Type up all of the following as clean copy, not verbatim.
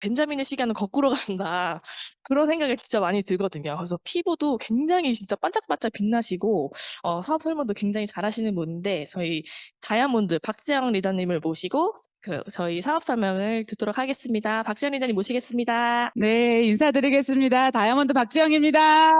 벤자민의 시간은 거꾸로 간다. 그런 생각이 진짜 많이 들거든요. 그래서 피부도 굉장히 진짜 반짝반짝 빛나시고, 사업 설명도 굉장히 잘하시는 분인데, 저희 다이아몬드 박지영 리더님을 모시고, 저희 사업 설명을 듣도록 하겠습니다. 박지영 리더님 모시겠습니다. 네, 인사드리겠습니다. 다이아몬드 박지영입니다.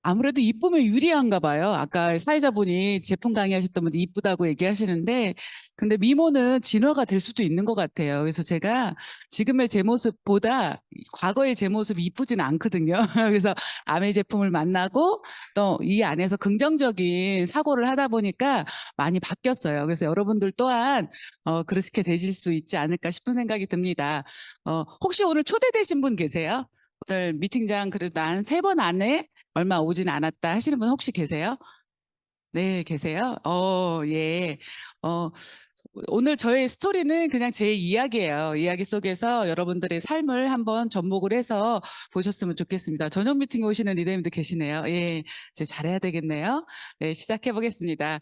아무래도 이쁘면 유리한가 봐요. 아까 사회자분이 제품 강의하셨던 분들 이쁘다고 얘기하시는데, 근데 미모는 진화가 될 수도 있는 것 같아요. 그래서 제가 지금의 제 모습보다 과거의 제 모습이 이쁘진 않거든요. 그래서 아메 제품을 만나고 또 이 안에서 긍정적인 사고를 하다 보니까 많이 바뀌었어요. 그래서 여러분들 또한 그렇게 되실 수 있지 않을까 싶은 생각이 듭니다. 혹시 오늘 초대되신 분 계세요? 오늘 미팅장 그래도 한 3번 안에 얼마 오진 않았다 하시는 분 혹시 계세요? 네, 계세요? 예. 어, 오늘 저의 스토리는 그냥 제 이야기예요. 이야기 속에서 여러분들의 삶을 한번 접목을 해서 보셨으면 좋겠습니다. 저녁 미팅에 오시는 리더님도 계시네요. 예, 이제 잘해야 되겠네요. 네, 시작해 보겠습니다.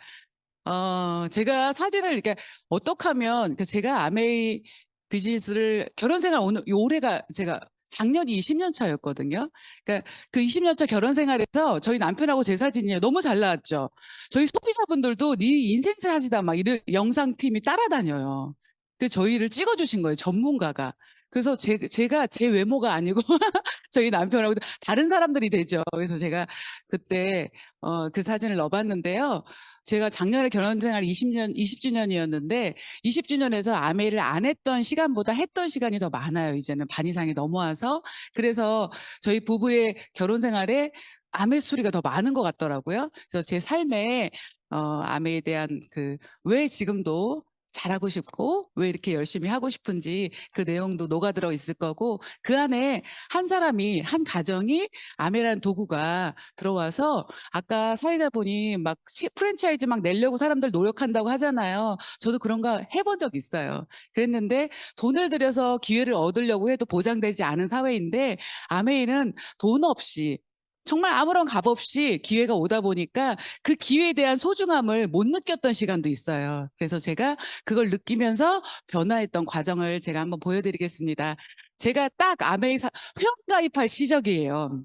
제가 사진을 이렇게 어떻게 하면, 그러니까 제가 아메이 비즈니스를 결혼 생활 오늘 올해가 제가 작년이 20년 차였거든요. 그러니까 그 20년 차 결혼 생활에서 저희 남편하고 제 사진이 너무 잘 나왔죠. 저희 소비자분들도 네 인생 사진이다 막 이런 영상팀이 따라다녀요. 그 저희를 찍어주신 거예요, 전문가가. 그래서 제가 제 외모가 아니고 저희 남편하고 다른 사람들이 되죠. 그래서 제가 그때 그 사진을 넣어봤는데요. 제가 작년에 결혼 생활 20주년이었는데 20주년에서 아메이를 안 했던 시간보다 했던 시간이 더 많아요. 이제는 반 이상이 넘어와서. 그래서 저희 부부의 결혼 생활에 아메 수리가 더 많은 것 같더라고요. 그래서 제 삶에 아메에 대한 왜 지금도 잘하고 싶고 왜 이렇게 열심히 하고 싶은지 그 내용도 녹아들어 있을 거고 그 안에 한 사람이 한 가정이 아메라는 도구가 들어와서 아까 사회자분이 막 프랜차이즈 막 내려고 사람들 노력한다고 하잖아요. 저도 그런 거 해본 적 있어요. 그랬는데 돈을 들여서 기회를 얻으려고 해도 보장되지 않은 사회인데 아메이는 돈 없이 정말 아무런 값 없이 기회가 오다 보니까 그 기회에 대한 소중함을 못 느꼈던 시간도 있어요. 그래서 제가 그걸 느끼면서 변화했던 과정을 제가 한번 보여드리겠습니다. 제가 딱 아메이 회원가입할 시적이에요.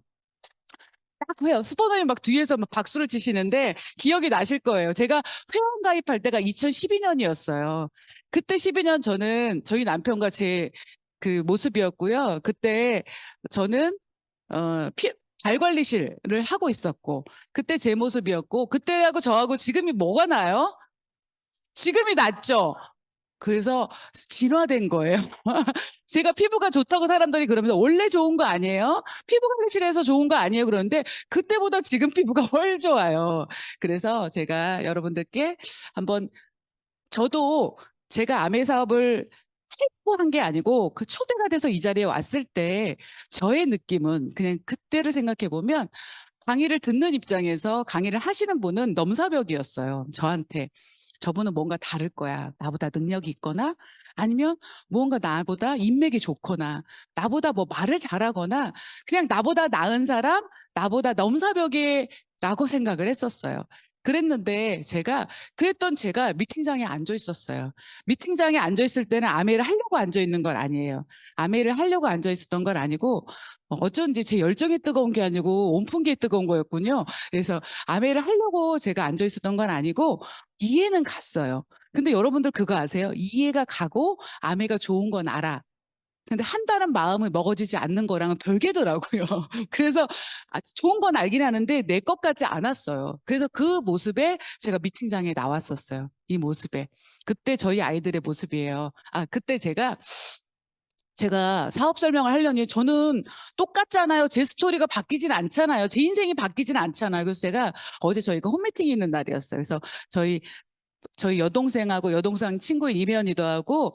딱 해요. 스포너님 막 뒤에서 막 박수를 치시는데 기억이 나실 거예요. 제가 회원 가입할 때가 2012년이었어요. 그때 12년 저는 저희 남편과 제 그 모습이었고요. 그때 저는 발 관리실을 하고 있었고 그때 제 모습이었고 그때하고 저하고 지금이 뭐가 나요? 지금이 낫죠? 그래서 진화된 거예요. 제가 피부가 좋다고 사람들이 그러면서 원래 좋은 거 아니에요? 피부 관리실에서 좋은 거 아니에요? 그러는데 그때보다 지금 피부가 훨 좋아요. 그래서 제가 여러분들께 한번 저도 제가 아메 사업을 했고 한 게 아니고 그 초대가 돼서 이 자리에 왔을 때 저의 느낌은 그냥 그때를 생각해 보면 강의를 듣는 입장에서 강의를 하시는 분은 넘사벽이었어요. 저한테. 저분은 뭔가 다를 거야. 나보다 능력이 있거나 아니면 무언가 나보다 인맥이 좋거나 나보다 뭐 말을 잘하거나 그냥 나보다 나은 사람, 나보다 넘사벽이라고 생각을 했었어요. 그랬는데 그랬던 제가 미팅장에 앉아 있었어요. 미팅장에 앉아 있을 때는 아메이를 하려고 앉아 있는 건 아니에요. 아메이를 하려고 앉아 있었던 건 아니고 어쩐지 제 열정이 뜨거운 게 아니고 온풍기에 뜨거운 거였군요. 그래서 아메이를 하려고 제가 앉아 있었던 건 아니고 이해는 갔어요. 근데 여러분들 그거 아세요? 이해가 가고 아메이가 좋은 건 알아. 근데 한다는 마음을 먹어지지 않는 거랑은 별개더라고요. 그래서 좋은 건 알긴 하는데 내 것 같지 않았어요. 그래서 그 모습에 제가 미팅장에 나왔었어요. 이 모습에. 그때 저희 아이들의 모습이에요. 그때 제가 사업 설명을 하려니 저는 똑같잖아요. 제 스토리가 바뀌진 않잖아요. 제 인생이 바뀌진 않잖아요. 그래서 제가 어제 저희가 홈미팅이 있는 날이었어요. 그래서 저희 여동생하고 여동생 친구인 이면이도 하고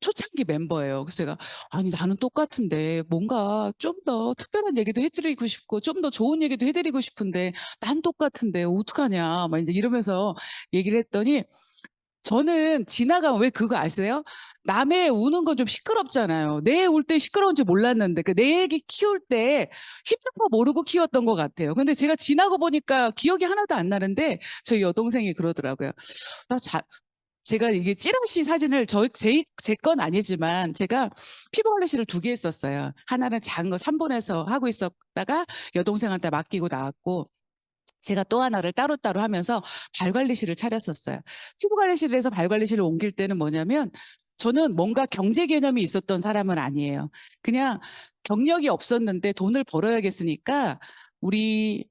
초창기 멤버예요. 그래서 제가 아니 나는 똑같은데 뭔가 좀 더 특별한 얘기도 해드리고 싶고 좀 더 좋은 얘기도 해드리고 싶은데 난 똑같은데 어떡하냐 막 이제 이러면서 얘기를 했더니 저는 지나가면 왜 그거 아세요? 남의 우는 건 좀 시끄럽잖아요. 내 울 때 시끄러운지 몰랐는데 내 애기 키울 때 힙합 모르고 키웠던 것 같아요. 근데 제가 지나고 보니까 기억이 하나도 안 나는데 저희 여동생이 그러더라고요. 나 제가 이게 찌라시 사진을 제 건 아니지만 제가 피부 관리실을 2개 했었어요. 하나는 작은 거 3본에서 하고 있었다가 여동생한테 맡기고 나왔고, 제가 또 하나를 따로따로 하면서 발관리실을 차렸었어요. 피부 관리실에서 발관리실을 옮길 때는 뭐냐면, 저는 뭔가 경제 개념이 있었던 사람은 아니에요. 그냥 경력이 없었는데 돈을 벌어야겠으니까 우리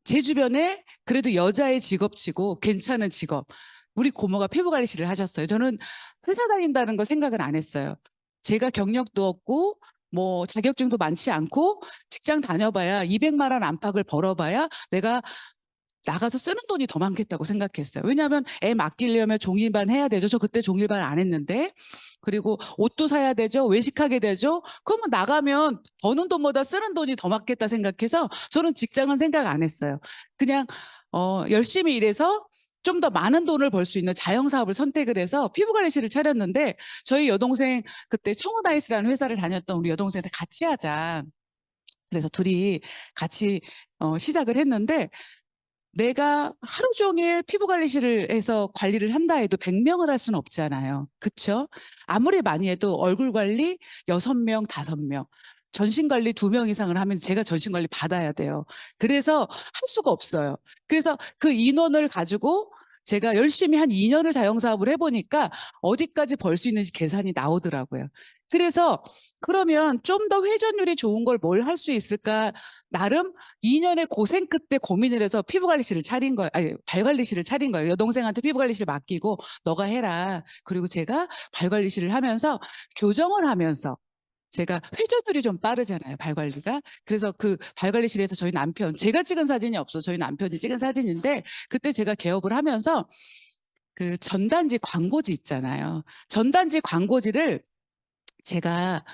제 주변에 그래도 여자의 직업치고 괜찮은 직업, 우리 고모가 피부관리실을 하셨어요. 저는 회사 다닌다는 거 생각을 안 했어요. 제가 경력도 없고 뭐 자격증도 많지 않고 직장 다녀봐야 200만 원 안팎을 벌어봐야 내가 나가서 쓰는 돈이 더 많겠다고 생각했어요. 왜냐하면 애 맡기려면 종일반 해야 되죠. 저 그때 종일반 안 했는데. 그리고 옷도 사야 되죠. 외식하게 되죠. 그러면 나가면 버는 돈보다 쓰는 돈이 더 많겠다 생각해서 저는 직장은 생각 안 했어요. 그냥 열심히 일해서 좀 더 많은 돈을 벌 수 있는 자영사업을 선택을 해서 피부관리실을 차렸는데, 저희 여동생 그때 청우다이스라는 회사를 다녔던 우리 여동생한테 같이 하자. 그래서 둘이 같이 시작을 했는데, 내가 하루 종일 피부관리실을 해서 관리를 한다 해도 100명을 할 수는 없잖아요. 그쵸? 아무리 많이 해도 얼굴 관리 6명, 5명, 전신 관리 2명 이상을 하면 제가 전신 관리 받아야 돼요. 그래서 할 수가 없어요. 그래서 그 인원을 가지고 제가 열심히 한 2년을 자영사업을 해보니까 어디까지 벌 수 있는지 계산이 나오더라고요. 그래서 그러면 좀 더 회전율이 좋은 걸 뭘 할 수 있을까? 나름 2년의 고생 끝에 고민을 해서 피부관리실을 차린 거예요. 아니, 발관리실을 차린 거예요. 여동생한테 피부관리실 맡기고 너가 해라. 그리고 제가 발관리실을 하면서 교정을 하면서, 제가 회전율이 좀 빠르잖아요, 발관리가. 그래서 그 발관리실에서 저희 남편, 제가 찍은 사진이 없어. 저희 남편이 찍은 사진인데, 그때 제가 개업을 하면서 그 전단지 광고지 있잖아요. 전단지 광고지를 제가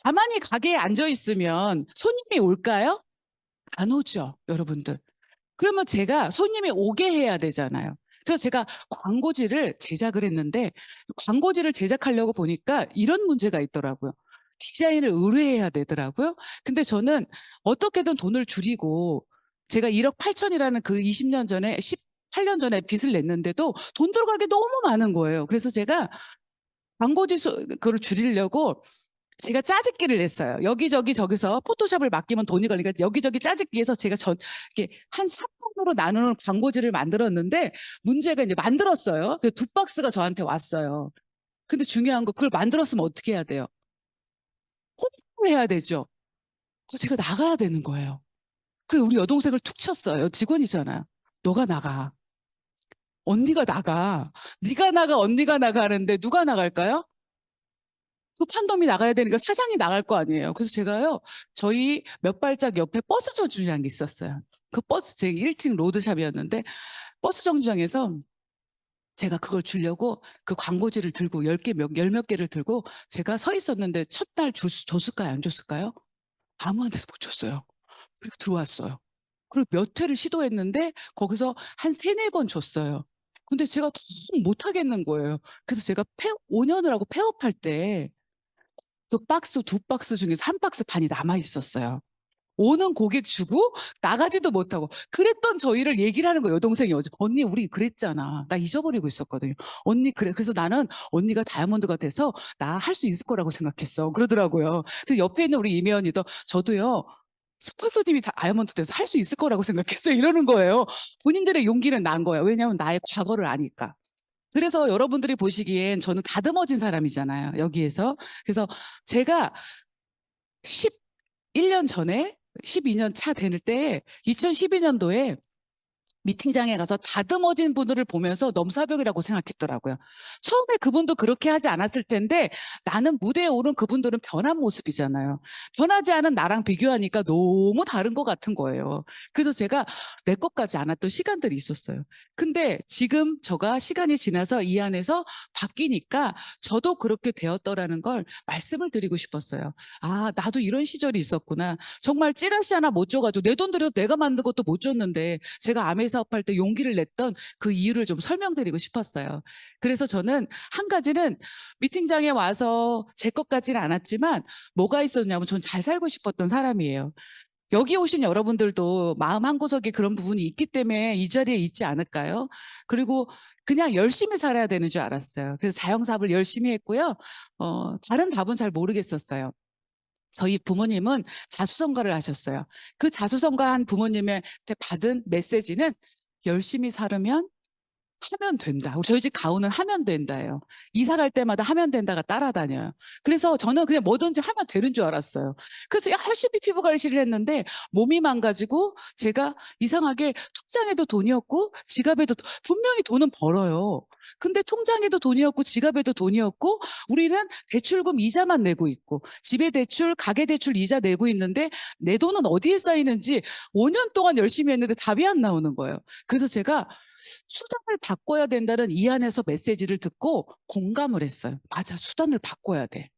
가만히 가게에 앉아 있으면 손님이 올까요? 안 오죠, 여러분들. 그러면 제가 손님이 오게 해야 되잖아요. 그래서 제가 광고지를 제작을 했는데, 광고지를 제작하려고 보니까 이런 문제가 있더라고요. 디자인을 의뢰해야 되더라고요. 근데 저는 어떻게든 돈을 줄이고, 제가 1억 8천이라는 그 20년 전에, 18년 전에 빚을 냈는데도 돈 들어갈 게 너무 많은 거예요. 그래서 제가 광고지 그걸 줄이려고 제가 짜집기를 했어요. 여기저기 저기서 포토샵을 맡기면 돈이 걸리니까 여기저기 짜집기 해서 제가 이렇게 한 3번으로 나누는 광고지를 만들었는데, 문제가 이제 만들었어요. 그 2박스가 저한테 왔어요. 근데 중요한 거, 그걸 만들었으면 어떻게 해야 돼요? 홍보를 해야 되죠. 그거 제가 나가야 되는 거예요. 그 우리 여동생을 툭 쳤어요. 직원이잖아요. 너가 나가. 언니가 나가. 네가 나가, 언니가 나가 하는데 누가 나갈까요? 그 판덤이 나가야 되니까 사장이 나갈 거 아니에요. 그래서 제가요, 저희 몇 발짝 옆에 버스 정류장이 있었어요. 그 버스, 제 1층 로드샵이었는데, 버스 정류장에서 제가 그걸 주려고 그 광고지를 들고 10몇 개를 들고 제가 서 있었는데, 첫날 줬을까요? 안 줬을까요? 아무한테도 못 줬어요. 그리고 들어왔어요. 그리고 몇 회를 시도했는데, 거기서 한 3-4번 줬어요. 근데 제가 더 못하겠는 거예요. 그래서 제가 5년을 하고 폐업할 때, 그 박스 2박스 중에서 1박스 반이 남아 있었어요. 오는 고객 주고 나가지도 못하고. 그랬던 저희를 얘기를 하는 거예요, 여동생이 어제. 언니, 우리 그랬잖아. 나 잊어버리고 있었거든요. 언니, 그래. 그래서 나는 언니가 다이아몬드가 돼서 나 할 수 있을 거라고 생각했어. 그러더라고요. 그 옆에 있는 우리 이매연이도, 저도요, 스폰서님이 다이아몬드 돼서 할 수 있을 거라고 생각했어요. 이러는 거예요. 본인들의 용기는 난 거예요. 왜냐하면 나의 과거를 아니까. 그래서 여러분들이 보시기엔 저는 다듬어진 사람이잖아요, 여기에서. 그래서 제가 11년 전에, 12년 차 될 때, 2012년도에 미팅장에 가서 다듬어진 분들을 보면서 넘사벽이라고 생각했더라고요. 처음에 그분도 그렇게 하지 않았을 텐데, 나는 무대에 오른 그분들은 변한 모습이잖아요. 변하지 않은 나랑 비교하니까 너무 다른 것 같은 거예요. 그래서 제가 내 것까지 않았던 시간들이 있었어요. 근데 지금 저가 시간이 지나서 이 안에서 바뀌니까 저도 그렇게 되었더라는 걸 말씀을 드리고 싶었어요. 아, 나도 이런 시절이 있었구나. 정말 찌라시 하나 못 줘가지고 내 돈 들여서 내가 만든 것도 못 줬는데, 제가 아메 사업할 때 용기를 냈던 그 이유를 좀 설명드리고 싶었어요. 그래서 저는 한 가지는, 미팅장에 와서 제 것까지는 않았지만 뭐가 있었냐면, 전 잘 살고 싶었던 사람이에요. 여기 오신 여러분들도 마음 한구석에 그런 부분이 있기 때문에 이 자리에 있지 않을까요? 그리고 그냥 열심히 살아야 되는 줄 알았어요. 그래서 자영사업을 열심히 했고요. 다른 답은 잘 모르겠었어요. 저희 부모님은 자수성가를 하셨어요. 그 자수성가한 부모님한테 받은 메시지는 열심히 살으면 하면 된다. 저희 집 가훈은 하면 된다예요. 이사 갈 때마다 하면 된다가 따라다녀요. 그래서 저는 그냥 뭐든지 하면 되는 줄 알았어요. 그래서 열심히 피부 관리를 했는데 몸이 망가지고 제가 이상하게 통장에도 돈이 없고 지갑에도 분명히 돈은 벌어요. 근데 통장에도 돈이 없고 지갑에도 돈이 없고 우리는 대출금 이자만 내고 있고 집에 대출, 가계 대출 이자 내고 있는데 내 돈은 어디에 쌓이는지 5년 동안 열심히 했는데 답이 안 나오는 거예요. 그래서 제가 수단을 바꿔야 된다는 이 안에서 메시지를 듣고 공감을 했어요. 맞아, 수단을 바꿔야 돼.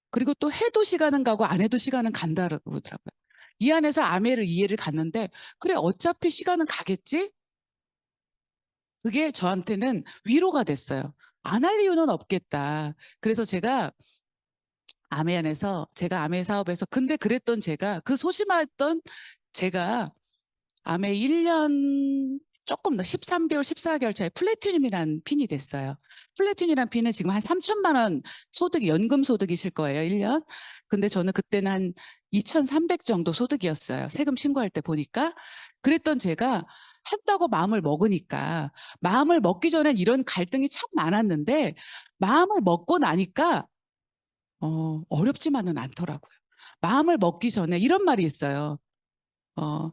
그리고 또 해도 시간은 가고 안 해도 시간은 간다고 그러더라고요. 이 안에서 아메를 이해를 갔는데 그래 어차피 시간은 가겠지? 그게 저한테는 위로가 됐어요. 안 할 이유는 없겠다. 그래서 제가 아메 안에서 제가 아메 사업에서 근데 그랬던 제가 그 소심했던 제가 아메 1년 조금 더 13개월, 14개월 차에 플래티늄이라는 핀이 됐어요. 플래티늄이라는 핀은 지금 한 3천만 원 소득, 연금 소득이실 거예요, 1년. 근데 저는 그때는 한 2,300 정도 소득이었어요. 세금 신고할 때 보니까. 그랬던 제가 한다고 마음을 먹으니까 마음을 먹기 전엔 이런 갈등이 참 많았는데 마음을 먹고 나니까 어렵지만은 않더라고요. 마음을 먹기 전에 이런 말이 있어요. 어,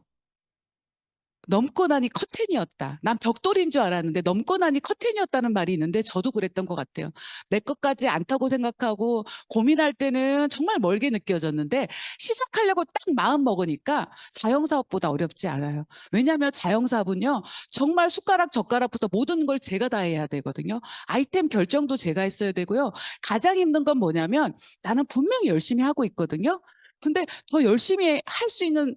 넘고 나니 커튼이었다. 난 벽돌인 줄 알았는데 넘고 나니 커튼이었다는 말이 있는데 저도 그랬던 것 같아요. 내 것까지 않다고 생각하고 고민할 때는 정말 멀게 느껴졌는데 시작하려고 딱 마음 먹으니까 자영사업보다 어렵지 않아요. 왜냐하면 자영사업은요. 정말 숟가락 젓가락부터 모든 걸 제가 다 해야 되거든요. 아이템 결정도 제가 했어야 되고요. 가장 힘든 건 뭐냐면 나는 분명히 열심히 하고 있거든요. 근데 더 열심히 할 수 있는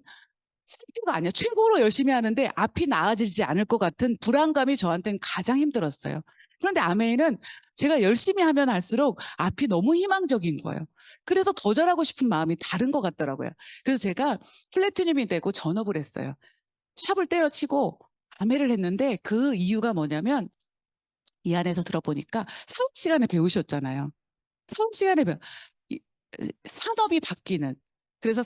상태가 아니야. 최고로 열심히 하는데 앞이 나아지지 않을 것 같은 불안감이 저한테는 가장 힘들었어요. 그런데 아메이는 제가 열심히 하면 할수록 앞이 너무 희망적인 거예요. 그래서 더 잘하고 싶은 마음이 다른 것 같더라고요. 그래서 제가 플래티늄이 되고 전업을 했어요. 샵을 때려치고 아메를 했는데 그 이유가 뭐냐면 이 안에서 들어보니까 사업 시간에 배우셨잖아요. 사업 시간에 산업이 바뀌는 그래서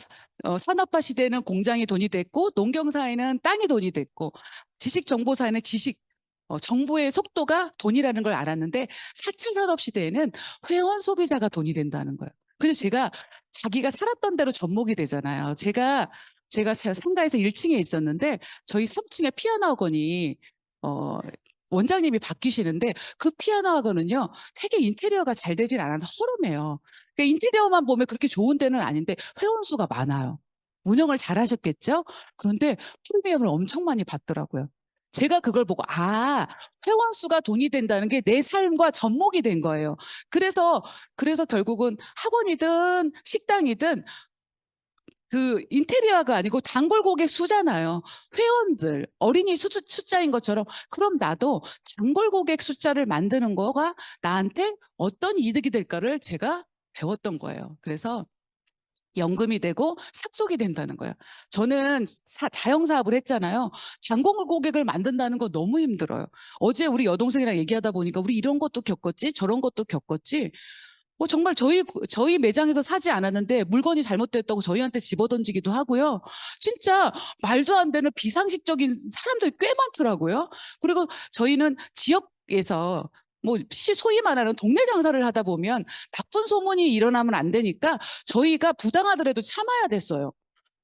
산업화 시대에는 공장이 돈이 됐고 농경사회는 땅이 돈이 됐고 지식정보사회는 정보의 속도가 돈이라는 걸 알았는데 4차 산업 시대에는 회원 소비자가 돈이 된다는 거예요. 그래서 제가 자기가 살았던 대로 접목이 되잖아요. 제가 상가에서 1층에 있었는데 저희 3층에 피아노 학원이 어, 원장님이 바뀌시는데 그 피아노 학원은요 되게 인테리어가 잘 되진 않아서 허름해요. 그러니까 인테리어만 보면 그렇게 좋은 데는 아닌데 회원 수가 많아요. 운영을 잘 하셨겠죠? 그런데 프리미엄을 엄청 많이 받더라고요. 제가 그걸 보고 회원 수가 돈이 된다는 게 내 삶과 접목이 된 거예요. 그래서 결국은 학원이든 식당이든 그 인테리어가 아니고 단골 고객 수잖아요. 회원들, 어린이 숫자인 것처럼 그럼 나도 단골 고객 숫자를 만드는 거가 나한테 어떤 이득이 될까를 제가 배웠던 거예요. 그래서 연금이 되고 상속이 된다는 거예요. 저는 자영사업을 했잖아요. 단골 고객을 만든다는 거 너무 힘들어요. 어제 우리 여동생이랑 얘기하다 보니까 우리 이런 것도 겪었지 저런 것도 겪었지 정말 저희 매장에서 사지 않았는데 물건이 잘못됐다고 저희한테 집어던지기도 하고요. 진짜 말도 안 되는 비상식적인 사람들이 꽤 많더라고요. 그리고 저희는 지역에서 소위 말하는 동네 장사를 하다 보면 나쁜 소문이 일어나면 안 되니까 저희가 부당하더라도 참아야 됐어요.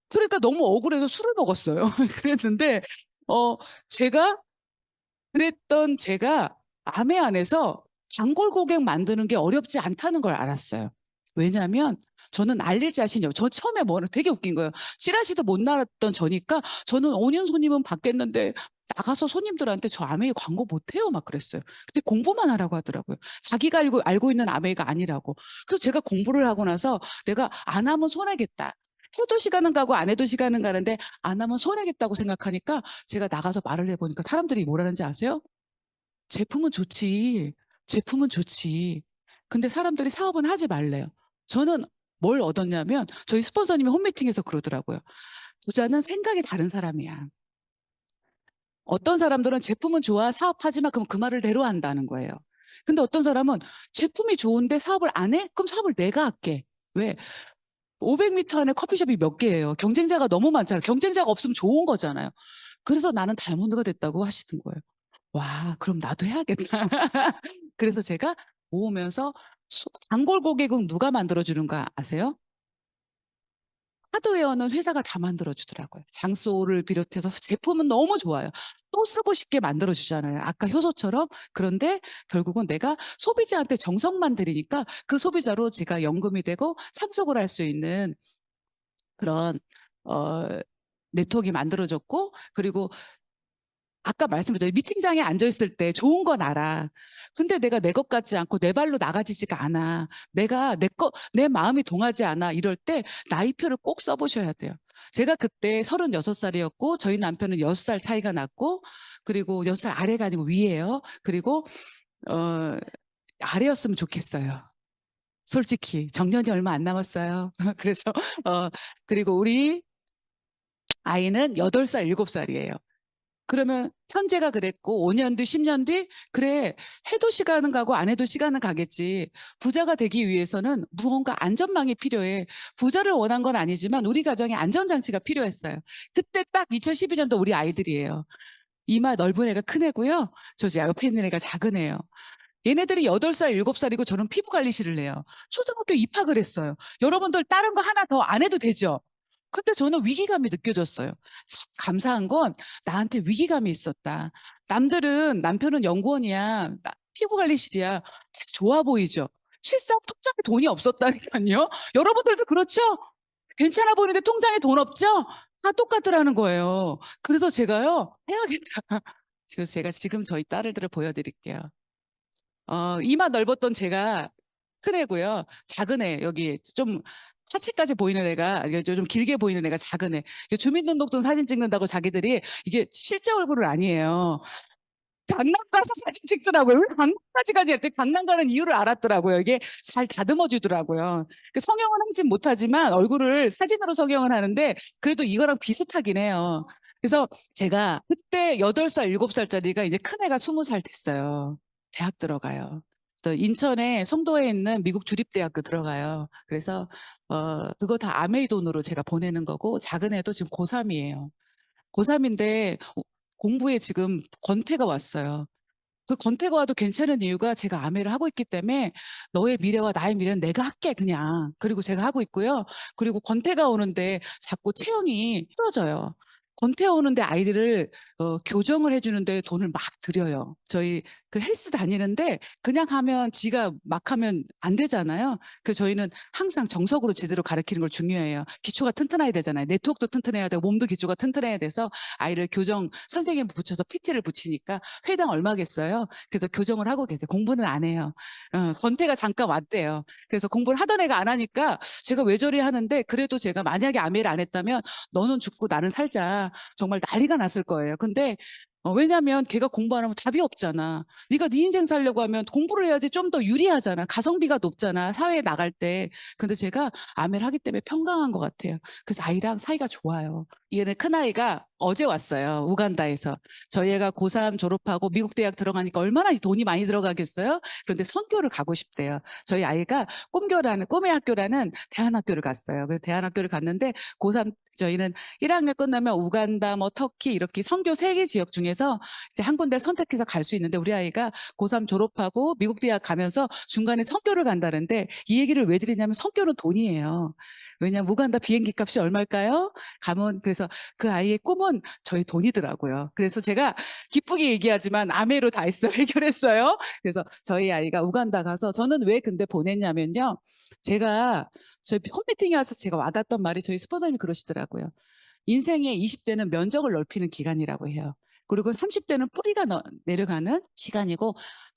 그러니까 너무 억울해서 술을 먹었어요. 그랬는데, 어, 제가 제가 암의 안에서 단골 고객 만드는 게 어렵지 않다는 걸 알았어요. 왜냐하면 저는 알릴 자신이 없어요. 저 처음에 되게 웃긴 거예요. 찌라시도 못 나왔던 저니까 저는 5년 손님은 받겠는데 나가서 손님들한테 저 아메이 광고 못해요 막 그랬어요. 근데 공부만 하라고 하더라고요. 자기가 알고 있는 아메이가 아니라고. 그래서 제가 공부를 하고 나서 내가 안 하면 손해겠다. 해도 시간은 가고 안 해도 시간은 가는데 안 하면 손해겠다고 생각하니까 제가 나가서 말을 해보니까 사람들이 뭐라는지 아세요? 제품은 좋지. 제품은 좋지. 근데 사람들이 사업은 하지 말래요. 저는 뭘 얻었냐면 저희 스폰서님이 홈미팅에서 그러더라고요. 부자는 생각이 다른 사람이야. 어떤 사람들은 제품은 좋아, 사업하지 마. 그럼 그 말을 대로 한다는 거예요. 근데 어떤 사람은 제품이 좋은데 사업을 안 해? 그럼 사업을 내가 할게. 왜? 500m 안에 커피숍이 몇 개예요. 경쟁자가 너무 많잖아요. 경쟁자가 없으면 좋은 거잖아요. 그래서 나는 다이아몬드가 됐다고 하시는 거예요. 와, 그럼 나도 해야겠다. 그래서 제가 모으면서 단골 고객은 누가 만들어주는 거 아세요? 하드웨어는 회사가 다 만들어주더라고요. 장소를 비롯해서 제품은 너무 좋아요. 또 쓰고 싶게 만들어주잖아요. 아까 효소처럼. 그런데 결국은 내가 소비자한테 정성만 들이니까 그 소비자로 제가 연금이 되고 상속을 할 수 있는 그런 어, 네트워크가 만들어졌고, 그리고 아까 말씀드렸죠. 미팅장에 앉아 있을 때 좋은 건 알아. 근데 내가 내 것 같지 않고 내 발로 나가지지가 않아. 내가 내 마음이 동하지 않아. 이럴 때 나이표를 꼭 써보셔야 돼요. 제가 그때 36살이었고 저희 남편은 6살 차이가 났고, 그리고 6살 아래가 아니고 위예요. 그리고 어, 아래였으면 좋겠어요. 솔직히 정년이 얼마 안 남았어요. 그래서 어, 그리고 우리 아이는 8살, 7살이에요. 그러면 현재가 그랬고 5년 뒤, 10년 뒤 그래 해도 시간은 가고 안 해도 시간은 가겠지. 부자가 되기 위해서는 무언가 안전망이 필요해. 부자를 원한 건 아니지만 우리 가정에 안전장치가 필요했어요. 그때 딱 2012년도 우리 아이들이에요. 이마 넓은 애가 큰 애고요. 저 옆에 있는 애가 작은 애예요. 얘네들이 8살, 7살이고 저는 피부관리실을 해요. 초등학교 입학을 했어요. 여러분들 다른 거 하나 더 안 해도 되죠? 근데 저는 위기감이 느껴졌어요. 참 감사한 건 나한테 위기감이 있었다. 남편은 연구원이야. 피부관리실이야. 좋아 보이죠? 실상 통장에 돈이 없었다니까요. 여러분들도 그렇죠? 괜찮아 보이는데 통장에 돈 없죠? 다 똑같더라는 거예요. 그래서 제가요, 해야겠다. 그래서 제가 지금 저희 딸들을 보여드릴게요. 이마 넓었던 제가 큰 애고요. 작은 애, 여기 좀 하체까지 보이는 애가, 이게 좀 길게 보이는 애가 작은 애. 이게 주민등록증 사진 찍는다고 자기들이 이게 실제 얼굴은 아니에요. 강남 가서 사진 찍더라고요. 왜 강남까지 가지 했더니 강남 가는 이유를 알았더라고요. 이게 잘 다듬어 주더라고요. 성형은 하진 못하지만 얼굴을 사진으로 성형을 하는데 그래도 이거랑 비슷하긴 해요. 그래서 제가 그때 8살, 7살짜리가 이제 큰애가 20살 됐어요. 대학 들어가요. 또 인천에 송도에 있는 미국 주립대학교 들어가요. 그래서 그거 다 아메이 돈으로 제가 보내는 거고, 작은 애도 지금 고3이에요. 고3인데 공부에 지금 권태가 왔어요. 그 권태가 와도 괜찮은 이유가 제가 아메를 하고 있기 때문에 너의 미래와 나의 미래는 내가 할게 그냥. 그리고 제가 하고 있고요. 그리고 권태가 오는데 자꾸 체형이 틀어져요. 권태 오는데 아이들을 교정을 해주는데 돈을 막 들여요. 저희 그 헬스 다니는데 그냥 하면 지가 막 하면 안 되잖아요. 그래서 저희는 항상 정석으로 제대로 가르치는 걸 중요해요. 기초가 튼튼해야 되잖아요. 네트워크도 튼튼해야 되고 몸도 기초가 튼튼해야 돼서 아이를 교정 선생님 붙여서 PT를 붙이니까 회당 얼마겠어요? 그래서 교정을 하고 계세요. 공부는 안 해요. 권태가 잠깐 왔대요. 그래서 공부를 하던 애가 안 하니까 제가 왜 저리 하는데, 그래도 제가 만약에 아메를 안 했다면 너는 죽고 나는 살자. 정말 난리가 났을 거예요. 근데 왜냐면 걔가 공부 안 하면 답이 없잖아. 네가 네 인생 살려고 하면 공부를 해야지 좀 더 유리하잖아. 가성비가 높잖아. 사회에 나갈 때. 근데 제가 아메를 하기 때문에 평강한 것 같아요. 그래서 아이랑 사이가 좋아요. 얘는 큰아이가 어제 왔어요. 우간다에서. 저희 애가 고3 졸업하고 미국 대학 들어가니까 얼마나 돈이 많이 들어가겠어요? 그런데 선교를 가고 싶대요. 저희 아이가 꿈의 학교라는 대안학교를 갔어요. 그래서 대안학교를 갔는데 고3 저희는 1학년 끝나면 우간다, 뭐 터키 이렇게 선교 3개 지역 중에서 이제 한 군데 선택해서 갈 수 있는데, 우리 아이가 고3 졸업하고 미국 대학 가면서 중간에 선교를 간다는데, 이 얘기를 왜 드리냐면 선교는 돈이에요. 왜냐면 우간다 비행기 값이 얼마일까요? 가면. 그래서 그 아이의 꿈은 저희 돈이더라고요. 그래서 제가 기쁘게 얘기하지만 아메로 다 했어요. 해결했어요. 그래서 저희 아이가 우간다 가서, 저는 왜 근데 보냈냐면요. 제가 저희 홈미팅에 와서 제가 와닿았던 말이, 저희 스포더님이 그러시더라고요. 인생의 20대는 면적을 넓히는 기간이라고 해요. 그리고 30대는 뿌리가 내려가는 시간이고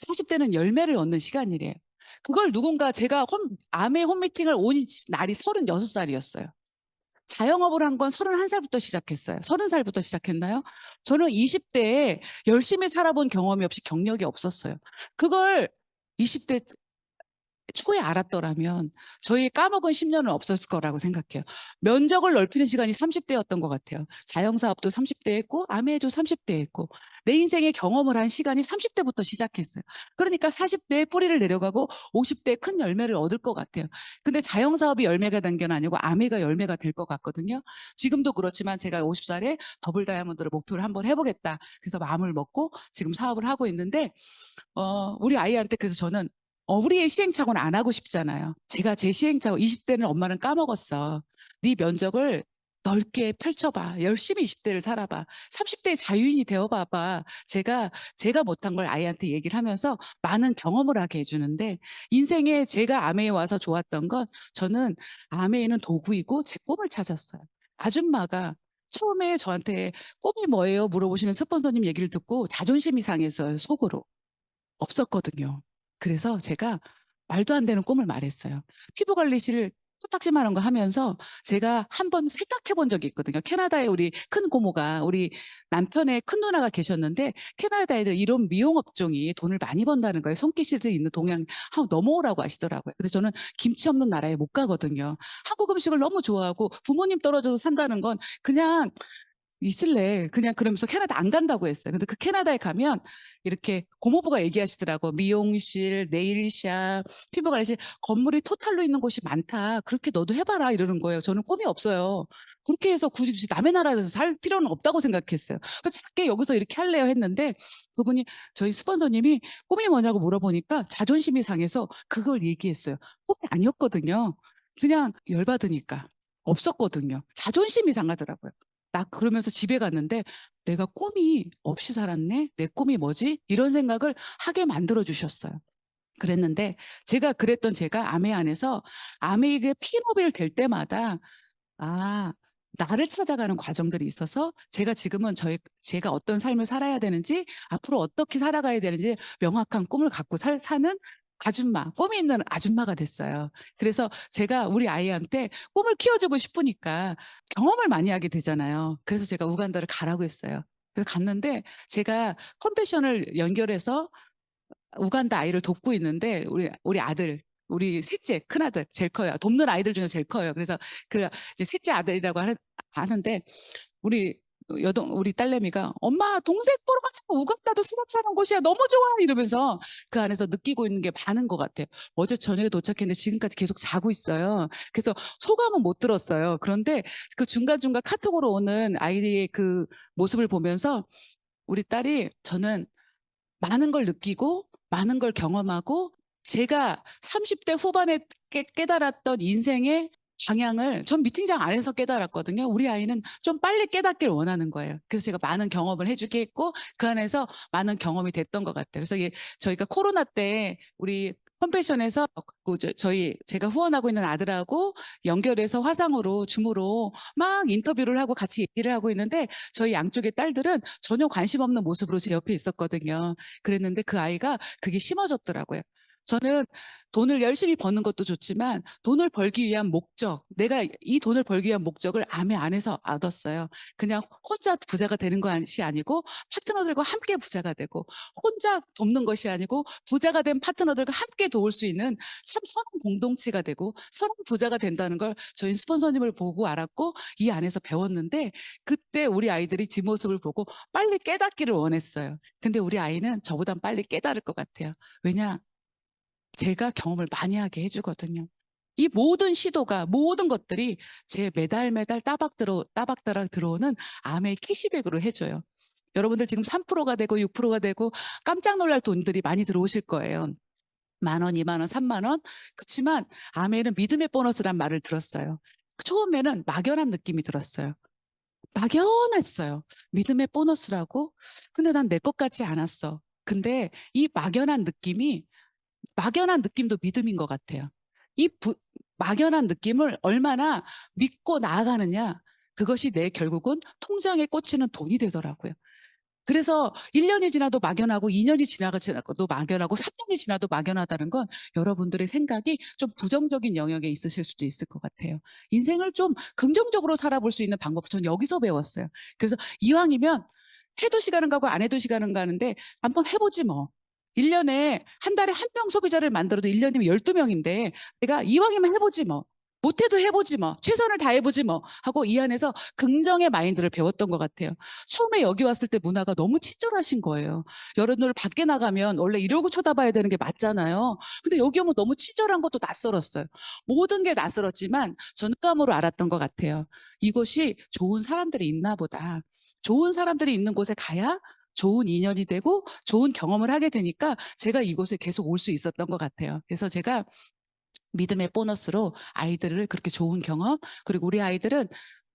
40대는 열매를 얻는 시간이래요. 그걸 누군가, 제가 아메 홈미팅을 온 날이 36살이었어요. 자영업을 한 건 31살부터 시작했어요. 30살부터 시작했나요? 저는 20대에 열심히 살아본 경험이 없이 경력이 없었어요. 그걸 20대 초에 알았더라면 저희 까먹은 10년은 없었을 거라고 생각해요. 면적을 넓히는 시간이 30대였던 것 같아요. 자영사업도 30대 했고 아메도 30대 했고 내 인생의 경험을 한 시간이 30대부터 시작했어요. 그러니까 40대에 뿌리를 내려가고 50대에 큰 열매를 얻을 것 같아요. 근데 자영사업이 열매가 단 게 아니고 아메가 열매가 될 것 같거든요. 지금도 그렇지만 제가 50살에 더블 다이아몬드를 목표를 한번 해보겠다. 그래서 마음을 먹고 지금 사업을 하고 있는데 우리 아이한테 그래서 저는 우리의 시행착오는 안 하고 싶잖아요. 제가 제 시행착오 20대는 엄마는 까먹었어. 네 면적을 넓게 펼쳐봐. 열심히 20대를 살아봐. 30대의 자유인이 되어봐봐. 제가 못한 걸 아이한테 얘기를 하면서 많은 경험을 하게 해주는데 인생에 제가 아메에 와서 좋았던 건 저는 아메에는 도구이고 제 꿈을 찾았어요. 아줌마가 처음에 저한테 꿈이 뭐예요? 물어보시는 스폰서님 얘기를 듣고 자존심이 상했어요. 속으로. 없었거든요. 그래서 제가 말도 안 되는 꿈을 말했어요. 피부 관리실 코딱지만한 거 하면서 제가 한번 생각해 본 적이 있거든요. 캐나다에 우리 큰 고모가 우리 남편의 큰 누나가 계셨는데 캐나다 애들 이런 미용 업종이 돈을 많이 번다는 거예요. 손기술도 있는 동양 한번 넘어오라고 하시더라고요. 근데 저는 김치 없는 나라에 못 가거든요. 한국 음식을 너무 좋아하고 부모님 떨어져서 산다는 건 그냥 있을래. 그냥 그러면서 캐나다 안 간다고 했어요. 근데 그 캐나다에 가면 이렇게 고모부가 얘기하시더라고. 미용실, 네일샵, 피부관리실, 건물이 토탈로 있는 곳이 많다. 그렇게 너도 해봐라. 이러는 거예요. 저는 꿈이 없어요. 그렇게 해서 굳이 남의 나라에서 살 필요는 없다고 생각했어요. 그래서 작게 여기서 이렇게 할래요 했는데 그분이 저희 스폰서님이 꿈이 뭐냐고 물어보니까 자존심이 상해서 그걸 얘기했어요. 꿈이 아니었거든요. 그냥 열받으니까. 없었거든요. 자존심이 상하더라고요. 나 그러면서 집에 갔는데 내가 꿈이 없이 살았네? 내 꿈이 뭐지? 이런 생각을 하게 만들어 주셨어요. 그랬는데 제가 아메 안에서 아메에게 핀업이 될 때마다 아, 나를 찾아가는 과정들이 있어서 제가 지금은 제가 어떤 삶을 살아야 되는지 앞으로 어떻게 살아가야 되는지 명확한 꿈을 갖고 사는 아줌마, 꿈이 있는 아줌마가 됐어요. 그래서 제가 우리 아이한테 꿈을 키워주고 싶으니까 경험을 많이 하게 되잖아요. 그래서 제가 우간다를 가라고 했어요. 그래서 갔는데 제가 컴패션을 연결해서 우간다 아이를 돕고 있는데 우리 아들 우리 셋째 큰아들 제일 커요. 돕는 아이들 중에 제일 커요. 그래서 그 이제 셋째 아들이라고 하는데 우리 딸내미가 엄마 동생 보러 가자. 우간다도 사람 사는 곳이야. 너무 좋아. 이러면서 그 안에서 느끼고 있는 게 많은 것 같아요. 어제 저녁에 도착했는데 지금까지 계속 자고 있어요. 그래서 소감은 못 들었어요. 그런데 그 중간중간 카톡으로 오는 아이의 그 모습을 보면서 우리 딸이 저는 많은 걸 느끼고 많은 걸 경험하고 제가 30대 후반에 깨달았던 인생의 방향을 전 미팅장 안에서 깨달았거든요. 우리 아이는 좀 빨리 깨닫길 원하는 거예요. 그래서 제가 많은 경험을 해주게 했고 그 안에서 많은 경험이 됐던 것 같아요. 그래서 저희가 코로나 때 우리 컴패션에서 제가 후원하고 있는 아들하고 연결해서 화상으로 줌으로 막 인터뷰를 하고 같이 얘기를 하고 있는데 저희 양쪽의 딸들은 전혀 관심 없는 모습으로 제 옆에 있었거든요. 그랬는데 그 아이가 그게 심어졌더라고요. 저는 돈을 열심히 버는 것도 좋지만 돈을 벌기 위한 목적, 내가 이 돈을 벌기 위한 목적을 아메 안에서 얻었어요. 그냥 혼자 부자가 되는 것이 아니고 파트너들과 함께 부자가 되고 혼자 돕는 것이 아니고 부자가 된 파트너들과 함께 도울 수 있는 참 선한 공동체가 되고 선한 부자가 된다는 걸 저희 스폰서님을 보고 알았고 이 안에서 배웠는데 그때 우리 아이들이 뒷모습을 보고 빨리 깨닫기를 원했어요. 근데 우리 아이는 저보단 빨리 깨달을 것 같아요. 왜냐? 제가 경험을 많이 하게 해주거든요. 이 모든 시도가 모든 것들이 제 매달 따박따박 들어오는 아메이 캐시백으로 해줘요. 여러분들 지금 3%가 되고 6%가 되고 깜짝 놀랄 돈들이 많이 들어오실 거예요. 10,000원, 20,000원, 30,000원. 그렇지만 아메이는 믿음의 보너스란 말을 들었어요. 처음에는 막연한 느낌이 들었어요. 막연했어요. 믿음의 보너스라고? 근데 난 내 것 같지 않았어. 근데 이 막연한 느낌도 믿음인 것 같아요. 막연한 느낌을 얼마나 믿고 나아가느냐, 그것이 결국은 통장에 꽂히는 돈이 되더라고요. 그래서 1년이 지나도 막연하고 2년이 지나도 막연하고 3년이 지나도 막연하다는 건 여러분들의 생각이 좀 부정적인 영역에 있으실 수도 있을 것 같아요. 인생을 좀 긍정적으로 살아볼 수 있는 방법 전 여기서 배웠어요. 그래서 이왕이면 해도 시간은 가고 안 해도 시간은 가는데 한번 해보지 뭐. 1년에 한 달에 한 명 소비자를 만들어도 1년이면 12명인데 내가 이왕이면 해보지 뭐. 못해도 해보지 뭐. 최선을 다해보지 뭐. 하고 이 안에서 긍정의 마인드를 배웠던 것 같아요. 처음에 여기 왔을 때 문화가 너무 친절하신 거예요. 여러분들 밖에 나가면 원래 이러고 쳐다봐야 되는 게 맞잖아요. 근데 여기 오면 너무 친절한 것도 낯설었어요. 모든 게 낯설었지만 전감으로 알았던 것 같아요. 이곳이 좋은 사람들이 있나 보다. 좋은 사람들이 있는 곳에 가야 좋은 인연이 되고 좋은 경험을 하게 되니까 제가 이곳에 계속 올 수 있었던 것 같아요. 그래서 제가 믿음의 보너스로 아이들을 그렇게 좋은 경험, 그리고 우리 아이들은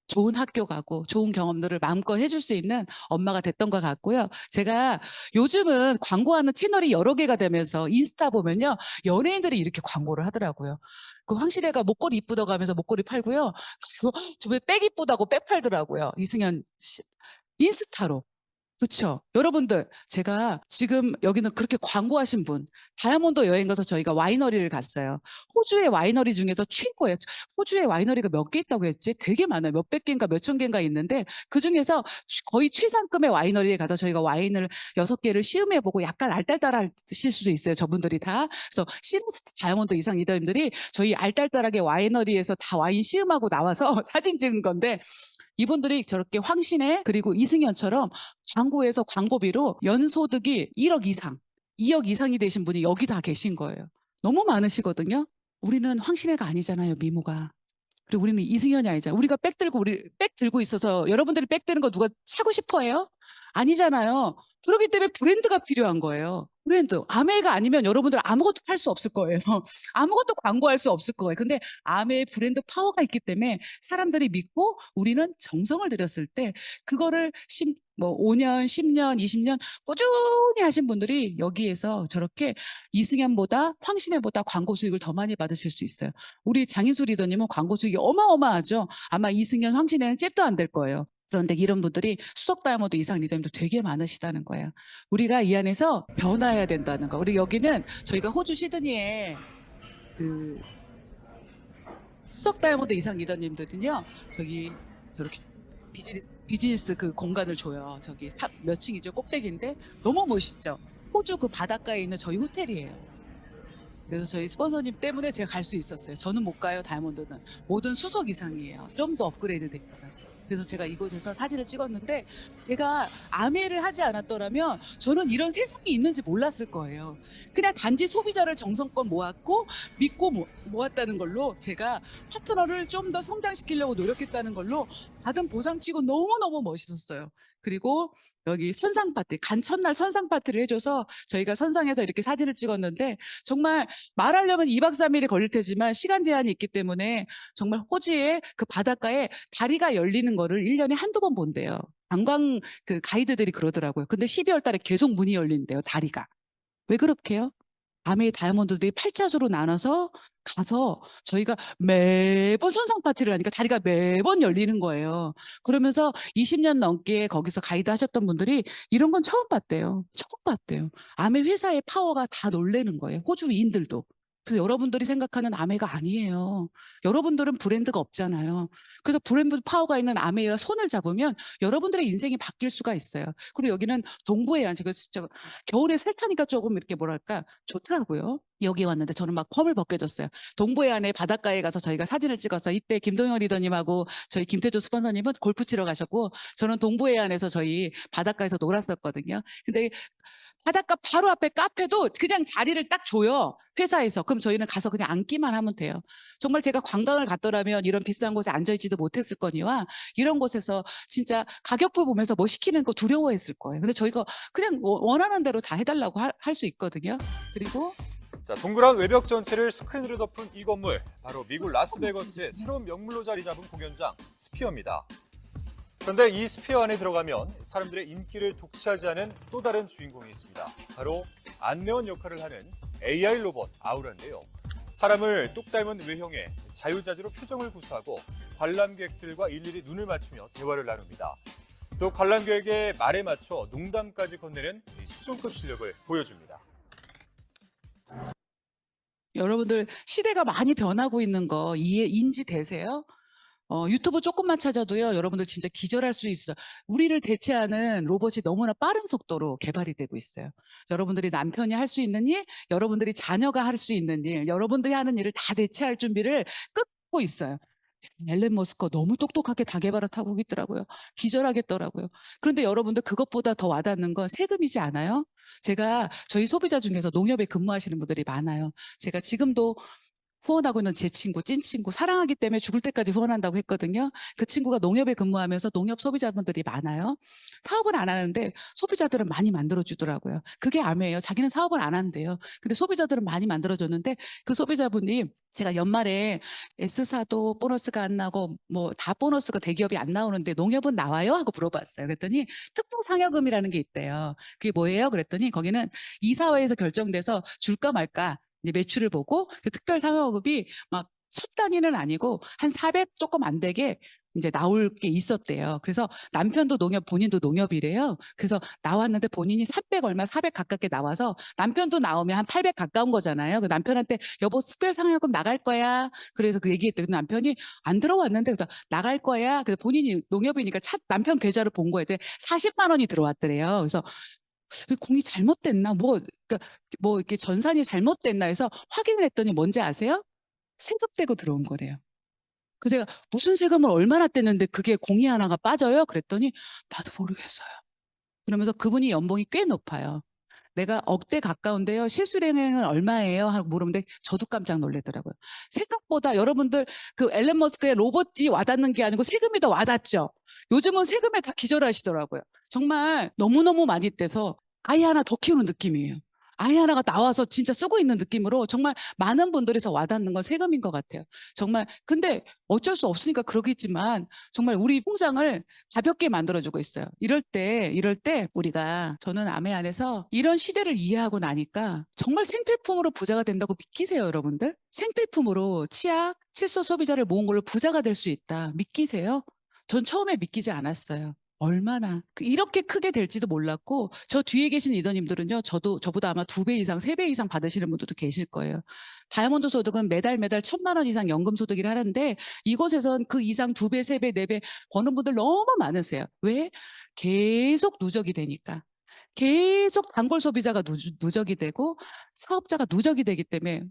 좋은 학교 가고 좋은 경험들을 마음껏 해줄 수 있는 엄마가 됐던 것 같고요. 제가 요즘은 광고하는 채널이 여러 개가 되면서 인스타 보면요. 연예인들이 이렇게 광고를 하더라고요. 그 황실애가 목걸이 이쁘다고 하면서 목걸이 팔고요. 그리고 저번에 백 이쁘다고 백 팔더라고요. 이승현 씨. 인스타로. 그렇죠. 여러분들, 제가 지금 여기는 그렇게 광고하신 분, 다이아몬드 여행 가서 저희가 와이너리를 갔어요. 호주의 와이너리 중에서 최고예요. 호주의 와이너리가 몇 개 있다고 했지? 되게 많아요. 몇백 개인가 몇천 개인가 있는데 그 중에서 거의 최상급의 와이너리에 가서 저희가 와인을 6개를 시음해보고 약간 알딸딸하실 수도 있어요. 저분들이 다. 그래서 시너스트 다이아몬드 이상 리더님들이 저희 알딸딸하게 와이너리에서 다 와인 시음하고 나와서 사진 찍은 건데 이분들이 저렇게 황신혜 그리고 이승연처럼 광고에서 광고비로 연소득이 1억 이상, 2억 이상이 되신 분이 여기 다 계신 거예요. 너무 많으시거든요. 우리는 황신혜가 아니잖아요, 미모가. 그리고 우리는 이승연이 아니잖아요. 우리가 우리 백 들고 있어서 여러분들이 백 드는 거 누가 사고 싶어 해요? 아니잖아요. 그렇기 때문에 브랜드가 필요한 거예요. 브랜드. 아메가 아니면 여러분들 아무것도 팔 수 없을 거예요. 아무것도 광고할 수 없을 거예요. 근데 아메의 브랜드 파워가 있기 때문에 사람들이 믿고 우리는 정성을 들였을 때 그거를 5년, 10년, 20년 꾸준히 하신 분들이 여기에서 저렇게 이승연보다 황신혜보다 광고 수익을 더 많이 받으실 수 있어요. 우리 장인수 리더님은 광고 수익이 어마어마하죠. 아마 이승연, 황신혜는 잽도 안 될 거예요. 그런데 이런 분들이 수석 다이아몬드 이상 리더님도 되게 많으시다는 거예요. 우리가 이 안에서 변화해야 된다는 거. 우리 여기는 저희가 호주 시드니에 그 수석 다이아몬드 이상 리더님들은요. 저기 저렇게 비즈니스 그 공간을 줘요. 저기 몇 층이죠? 꼭대기인데 너무 멋있죠? 호주 그 바닷가에 있는 저희 호텔이에요. 그래서 저희 스폰서님 때문에 제가 갈 수 있었어요. 저는 못 가요, 다이아몬드는. 모든 수석 이상이에요. 좀 더 업그레이드 됐거든요. 그래서 제가 이곳에서 사진을 찍었는데 제가 아메를 하지 않았더라면 저는 이런 세상이 있는지 몰랐을 거예요. 그냥 단지 소비자를 정성껏 모았고 믿고 모았다는 걸로 제가 파트너를 좀 더 성장시키려고 노력했다는 걸로 받은 보상치고 너무너무 멋있었어요. 그리고 여기 선상 파티, 간 첫날 선상 파티를 해줘서 저희가 선상에서 이렇게 사진을 찍었는데 정말 말하려면 2박 3일이 걸릴 테지만 시간 제한이 있기 때문에 정말 호주의 그 바닷가에 다리가 열리는 거를 1년에 한두 번 본대요. 관광 그 가이드들이 그러더라고요. 근데 12월 달에 계속 문이 열린대요, 다리가. 왜 그렇게 해요? 아메 다이아몬드들이 8자수로 나눠서 가서 저희가 매번 선상 파티를 하니까 다리가 매번 열리는 거예요. 그러면서 20년 넘게 거기서 가이드 하셨던 분들이 이런 건 처음 봤대요. 처음 봤대요. 아메 회사의 파워가 다 놀래는 거예요. 호주인들도. 그래서 여러분들이 생각하는 아메가 아니에요. 여러분들은 브랜드가 없잖아요. 그래서 브랜드 파워가 있는 아메와 손을 잡으면 여러분들의 인생이 바뀔 수가 있어요. 그리고 여기는 동부해안, 제가 진짜 겨울에 살타니까 조금 이렇게 뭐랄까 좋더라고요. 여기 왔는데 저는 막 펌을 벗겨졌어요. 동부해안의 바닷가에 가서 저희가 사진을 찍어서 이때 김동영 리더님하고 저희 김태조 스폰서님은 골프 치러 가셨고 저는 동부해안에서 저희 바닷가에서 놀았었거든요. 근데 바닷가 바로 앞에 카페도 그냥 자리를 딱 줘요. 회사에서. 그럼 저희는 가서 그냥 앉기만 하면 돼요. 정말 제가 관광을 갔더라면 이런 비싼 곳에 앉아있지도 못했을 거니와 이런 곳에서 진짜 가격표 보면서 뭐 시키는 거 두려워했을 거예요. 근데 저희가 그냥 원하는 대로 다 해달라고 할 수 있거든요. 그리고 자, 동그란 외벽 전체를 스크린으로 덮은 이 건물, 바로 미국 라스베거스의 새로운 명물로 자리 잡은 공연장 스피어입니다. 그런데 이 스피어 안에 들어가면 사람들의 인기를 독차지하는 또 다른 주인공이 있습니다. 바로 안내원 역할을 하는 AI 로봇 아우라인데요. 사람을 똑 닮은 외형에 자유자재로 표정을 구사하고 관람객들과 일일이 눈을 맞추며 대화를 나눕니다. 또 관람객의 말에 맞춰 농담까지 건네는 수준급 실력을 보여줍니다. 여러분들 시대가 많이 변하고 있는 거 인지되세요? 유튜브 조금만 찾아도요, 여러분들 진짜 기절할 수 있어요. 우리를 대체하는 로봇이 너무나 빠른 속도로 개발이 되고 있어요. 여러분들이 남편이 할 수 있는 일, 여러분들이 자녀가 할 수 있는 일, 여러분들이 하는 일을 다 대체할 준비를 끊고 있어요. 앨런 머스크가 너무 똑똑하게 다 개발을 하고 있더라고요. 기절하겠더라고요. 그런데 여러분들 그것보다 더 와닿는 건 세금이지 않아요? 제가 저희 소비자 중에서 농협에 근무하시는 분들이 많아요. 제가 지금도 후원하고 있는 제 친구, 찐 친구, 사랑하기 때문에 죽을 때까지 후원한다고 했거든요. 그 친구가 농협에 근무하면서 농협 소비자분들이 많아요. 사업은 안 하는데 소비자들은 많이 만들어주더라고요. 그게 암이에요. 자기는 사업을 안 한대요. 근데 소비자들은 많이 만들어줬는데 그 소비자분이 제가 연말에 S사도 보너스가 안 나고 뭐 다 보너스가 대기업이 안 나오는데 농협은 나와요? 하고 물어봤어요. 그랬더니 특공상여금이라는 게 있대요. 그게 뭐예요? 그랬더니 거기는 이사회에서 결정돼서 줄까 말까 이제 매출을 보고 그 특별 상여금이 막 첫 단위는 아니고 한 400 조금 안 되게 이제 나올 게 있었대요. 그래서 남편도 농협, 본인도 농협이래요. 그래서 나왔는데 본인이 300 얼마, 400 가깝게 나와서 남편도 나오면 한 800 가까운 거잖아요. 그 남편한테 여보 특별 상여금 나갈 거야. 그래서 그 얘기했대. 그 남편이 안 들어왔는데 그래서 나갈 거야. 그래서 본인이 농협이니까 남편 계좌를 본 거에 40만 원이 들어왔더래요. 그래서 공이 잘못됐나? 그러니까 뭐 이렇게 전산이 잘못됐나 해서 확인을 했더니 뭔지 아세요? 세급되고 들어온 거래요. 그 제가 무슨 세금을 얼마나 뗐는데 그게 공이 하나가 빠져요? 그랬더니 나도 모르겠어요. 그러면서 그분이 연봉이 꽤 높아요. 내가 억대 가까운데요. 실수령액은 얼마예요? 하고 물었는데 저도 깜짝 놀라더라고요. 생각보다 여러분들 그 앨런 머스크의 로봇이 와닿는 게 아니고 세금이 더 와닿죠. 요즘은 세금에 다 기절하시더라고요. 정말 너무너무 많이 떼서 아이 하나 더 키우는 느낌이에요. 아이 하나가 나와서 진짜 쓰고 있는 느낌으로 정말 많은 분들이 더 와닿는 건 세금인 것 같아요. 정말 근데 어쩔 수 없으니까 그러겠지만 정말 우리 통장을 가볍게 만들어주고 있어요. 이럴 때 우리가 저는 아메 안에서 이런 시대를 이해하고 나니까 정말 생필품으로 부자가 된다고 믿기세요, 여러분들? 생필품으로 치약, 칠소 소비자를 모은 걸로 부자가 될 수 있다. 믿기세요? 전 처음에 믿기지 않았어요. 얼마나 이렇게 크게 될지도 몰랐고 저 뒤에 계신 리더님들은요. 저보다 아마 2배 이상 3배 이상 받으시는 분들도 계실 거예요. 다이아몬드 소득은 매달 1,000만 원 이상 연금 소득이라 하는데 이곳에선 그 이상 2배, 3배, 4배 버는 분들 너무 많으세요. 왜? 계속 누적이 되니까. 계속 단골 소비자가 누적이 되고 사업자가 누적이 되기 때문에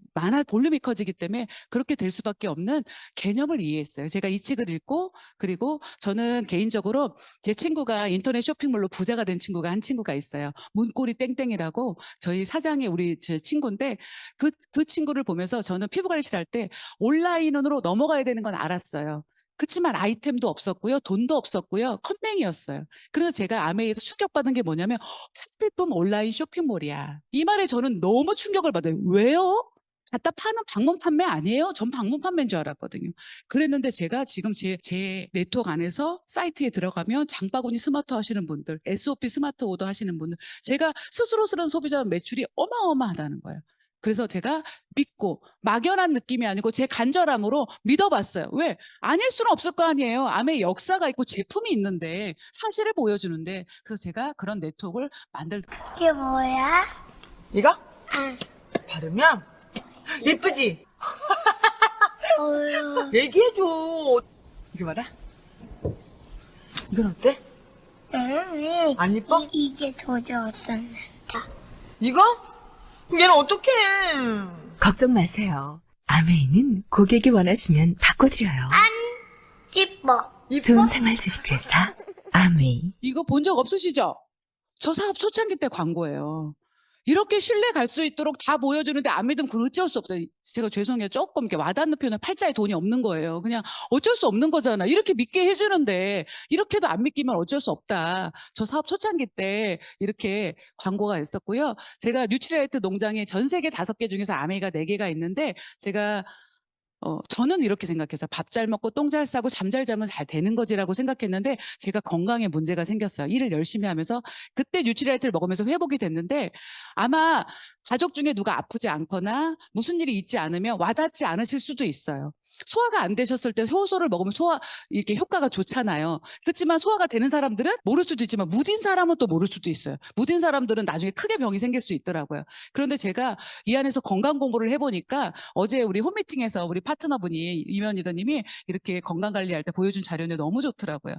볼륨이 커지기 때문에 그렇게 될 수밖에 없는 개념을 이해했어요. 제가 이 책을 읽고 그리고 저는 개인적으로 제 친구가 인터넷 쇼핑몰로 부자가 된 친구가 한 친구가 있어요. 문고리 땡땡이라고 저희 사장이 제 친구인데 그 친구를 보면서 저는 피부 관리실 할 때 온라인으로 넘어가야 되는 건 알았어요. 그렇지만 아이템도 없었고요. 돈도 없었고요. 컴맹이었어요. 그래서 제가 아메이에서 충격받은 게 뭐냐면 생필품 온라인 쇼핑몰이야. 이 말에 저는 너무 충격을 받아요. 왜요? 갖다 파는 방문 판매 아니에요? 전 방문 판매인 줄 알았거든요. 그랬는데 제가 지금 제 네트워크 안에서 사이트에 들어가면 장바구니 스마트 하시는 분들, SOP 스마트 오더 하시는 분들, 제가 스스로 쓰는 소비자 매출이 어마어마하다는 거예요. 그래서 제가 믿고 막연한 느낌이 아니고 제 간절함으로 믿어봤어요. 왜? 아닐 수는 없을 거 아니에요. 암의 역사가 있고 제품이 있는데 사실을 보여주는데 그래서 제가 그런 네트워크를 이게 뭐야? 이거? 응. 바르면 예쁘지? 어휴. 얘기해줘. 이거 봐라. 이건 어때? 응. 안 이뻐? 이게 더 좋았다. 이거? 그럼 얘는 어떡해? 걱정 마세요. 아메이는 고객이 원하시면 바꿔드려요. 이뻐. 이뻐? 좋은 생활 주식회사 아메이. 이거 본 적 없으시죠? 저 사업 초창기 때 광고예요. 이렇게 신뢰 갈 수 있도록 다 보여주는데 안 믿으면 그걸 어쩔 수 없어요. 제가 죄송해요. 조금 이렇게 와닿는 표현은 팔자에 돈이 없는 거예요. 그냥 어쩔 수 없는 거잖아. 이렇게 믿게 해주는데 이렇게도 안 믿기면 어쩔 수 없다. 저 사업 초창기 때 이렇게 광고가 있었고요. 제가 뉴트리라이트 농장에 전 세계 5개 중에서 아메이가 4개가 있는데 제가 저는 이렇게 생각해서 밥 잘 먹고 똥 잘 싸고 잠 잘 자면 잘 되는 거지라고 생각했는데 제가 건강에 문제가 생겼어요. 일을 열심히 하면서 그때 뉴트리라이트를 먹으면서 회복이 됐는데 아마 가족 중에 누가 아프지 않거나 무슨 일이 있지 않으면 와닿지 않으실 수도 있어요. 소화가 안 되셨을 때 효소를 먹으면 소화 이렇게 효과가 좋잖아요. 그렇지만 소화가 되는 사람들은 모를 수도 있지만 무딘 사람은 또 모를 수도 있어요. 무딘 사람들은 나중에 크게 병이 생길 수 있더라고요. 그런데 제가 이 안에서 건강 공부를 해보니까 어제 우리 홈미팅에서 우리 파트너분이 이면이더님이 이렇게 건강 관리할 때 보여준 자료는 너무 좋더라고요.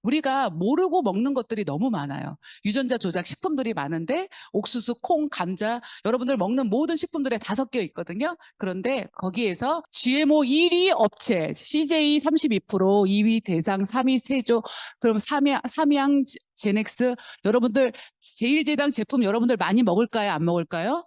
우리가 모르고 먹는 것들이 너무 많아요. 유전자 조작 식품들이 많은데 옥수수, 콩, 감자 여러분들 먹는 모든 식품들에 다 섞여 있거든요. 그런데 거기에서 GMO 1위 업체 CJ 32%, 2위 대상, 3위 세조, 그럼 3위양 제넥스 여러분들 제1제당 제품 여러분들 많이 먹을까요? 안 먹을까요?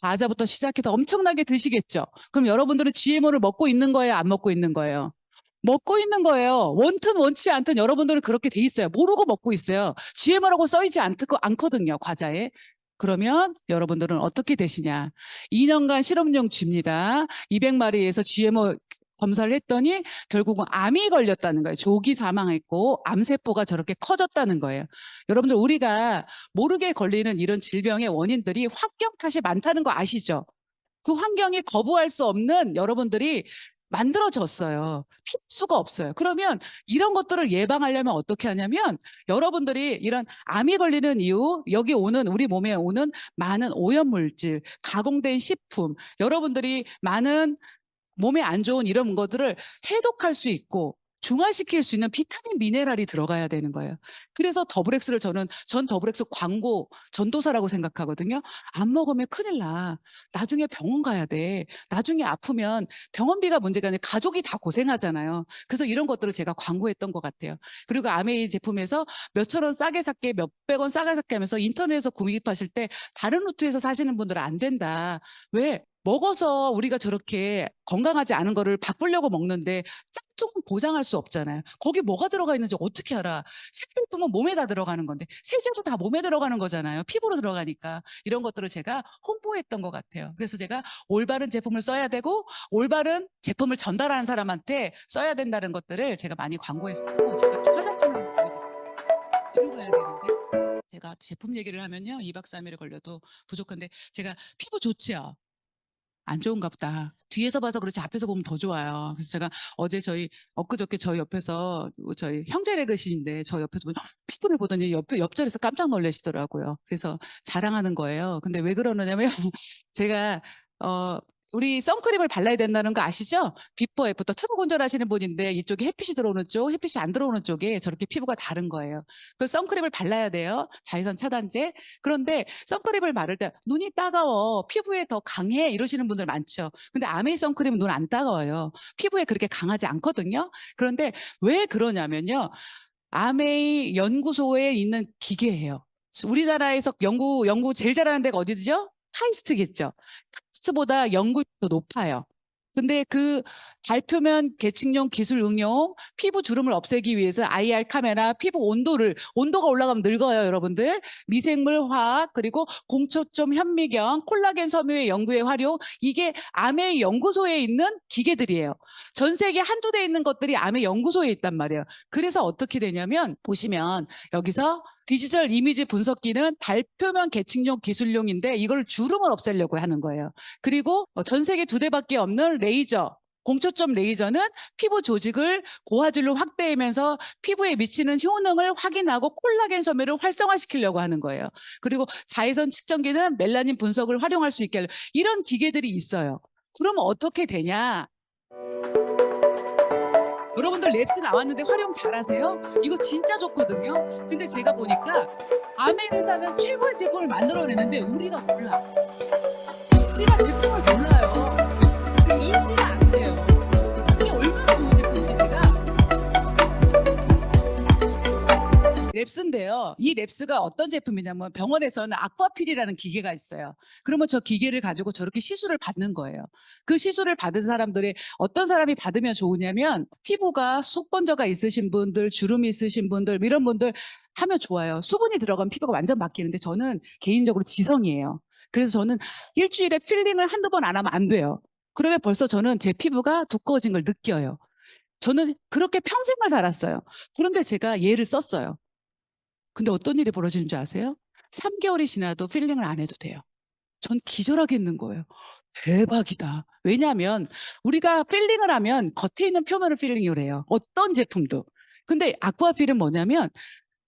과자부터 시작해서 엄청나게 드시겠죠. 그럼 여러분들은 GMO를 먹고 있는 거예요? 안 먹고 있는 거예요? 먹고 있는 거예요. 원튼 원치 않든 여러분들은 그렇게 돼 있어요. 모르고 먹고 있어요. GMO라고 써있지 않거든요. 과자에. 그러면 여러분들은 어떻게 되시냐. 2년간 실험용 쥐입니다. 200마리에서 GMO 검사를 했더니 결국은 암이 걸렸다는 거예요. 조기 사망했고 암세포가 저렇게 커졌다는 거예요. 여러분들 우리가 모르게 걸리는 이런 질병의 원인들이 환경 탓이 많다는 거 아시죠? 그 환경이 거부할 수 없는 여러분들이 만들어졌어요. 피할 수가 없어요. 그러면 이런 것들을 예방하려면 어떻게 하냐면 여러분들이 이런 암이 걸리는 이유, 여기 오는 우리 몸에 오는 많은 오염물질, 가공된 식품, 여러분들이 많은 몸에 안 좋은 이런 것들을 해독할 수 있고 중화시킬 수 있는 비타민 미네랄이 들어가야 되는 거예요. 그래서 더블엑스를 전 더블엑스 광고 전도사라고 생각하거든요. 안 먹으면 큰일 나. 나중에 병원 가야 돼. 나중에 아프면 병원비가 문제가 아니라 가족이 다 고생하잖아요. 그래서 이런 것들을 제가 광고했던 것 같아요. 그리고 아메이 제품에서 몇천 원 싸게 샀게 몇백 원 싸게 샀게 하면서 인터넷에서 구입하실 때 다른 루트에서 사시는 분들은 안 된다. 왜? 먹어서 우리가 저렇게 건강하지 않은 거를 바꾸려고 먹는데 짝퉁은 보장할 수 없잖아요. 거기 뭐가 들어가 있는지 어떻게 알아? 색필품은 몸에 다 들어가는 건데 세제도 다 몸에 들어가는 거잖아요. 피부로 들어가니까 이런 것들을 제가 홍보했던 것 같아요. 그래서 제가 올바른 제품을 써야 되고 올바른 제품을 전달하는 사람한테 써야 된다는 것들을 제가 많이 광고했었고 제가 또 화장품을 들고 가야 되는데 제가 제품 얘기를 하면요 2박 3일에 걸려도 부족한데 제가 피부 좋지요? 안 좋은가 보다. 뒤에서 봐서 그렇지 앞에서 보면 더 좋아요. 그래서 제가 어제 엊그저께 저희 옆에서 저희 형제래그신인데 저 옆에서 피부를 보더니 옆자리에서 깜짝 놀라시더라고요. 그래서 자랑하는 거예요. 근데 왜 그러느냐면 제가 우리 선크림을 발라야 된다는 거 아시죠? 비포 애프터 트부 군절하시는 분인데 이쪽에 햇빛이 들어오는 쪽, 햇빛이 안 들어오는 쪽에 저렇게 피부가 다른 거예요. 그 선크림을 발라야 돼요. 자외선 차단제. 그런데 선크림을 바를 때 눈이 따가워, 피부에 더 강해 이러시는 분들 많죠. 근데 아메이 선크림은 눈 안 따가워요. 피부에 그렇게 강하지 않거든요. 그런데 왜 그러냐면요. 아메이 연구소에 있는 기계예요. 우리나라에서 연구 제일 잘하는 데가 어디죠? 카이스트겠죠. 카이스트보다 연구율이 더 높아요. 근데 그 달표면 계층용 기술 응용, 피부 주름을 없애기 위해서 IR 카메라, 피부 온도가 올라가면 늙어요, 여러분들. 미생물 화학, 그리고 공초점 현미경, 콜라겐 섬유의 연구에 활용, 이게 암의 연구소에 있는 기계들이에요. 전 세계 한두 대 있는 것들이 암의 연구소에 있단 말이에요. 그래서 어떻게 되냐면, 보시면 여기서 디지털 이미지 분석기는 달표면 계층용 기술용인데 이걸 주름을 없애려고 하는 거예요. 그리고 전 세계 2대밖에 없는 레이저, 공초점 레이저는 피부 조직을 고화질로 확대하면서 피부에 미치는 효능을 확인하고 콜라겐 섬유를 활성화시키려고 하는 거예요. 그리고 자외선 측정기는 멜라닌 분석을 활용할 수 있게 하려고 이런 기계들이 있어요. 그러면 어떻게 되냐? 여러분들 랩스 나왔는데 활용 잘하세요? 이거 진짜 좋거든요. 근데 제가 보니까 아메 회사는 최고의 제품을 만들어내는데 우리가 몰라. 우리가 제품을 몰라요. 인지가 안 돼요. 이게 얼마나 좋은 제품인지 제가 랩스인데요. 이 랩스가 어떤 제품이냐면 병원에서는 아쿠아필이라는 기계가 있어요. 그러면 저 기계를 가지고 저렇게 시술을 받는 거예요. 그 시술을 받은 사람들이 어떤 사람이 받으면 좋으냐면 피부가 속번져가 있으신 분들, 주름이 있으신 분들, 이런 분들 하면 좋아요. 수분이 들어가면 피부가 완전 바뀌는데 저는 개인적으로 지성이에요. 그래서 저는 일주일에 필링을 한두 번 안 하면 안 돼요. 그러면 벌써 저는 제 피부가 두꺼워진 걸 느껴요. 저는 그렇게 평생을 살았어요. 그런데 제가 얘를 썼어요. 근데 어떤 일이 벌어지는 줄 아세요? 3개월이 지나도 필링을 안 해도 돼요. 전 기절하겠는 거예요. 대박이다. 왜냐하면 우리가 필링을 하면 겉에 있는 표면을 필링을 해요. 어떤 제품도. 근데 아쿠아필은 뭐냐면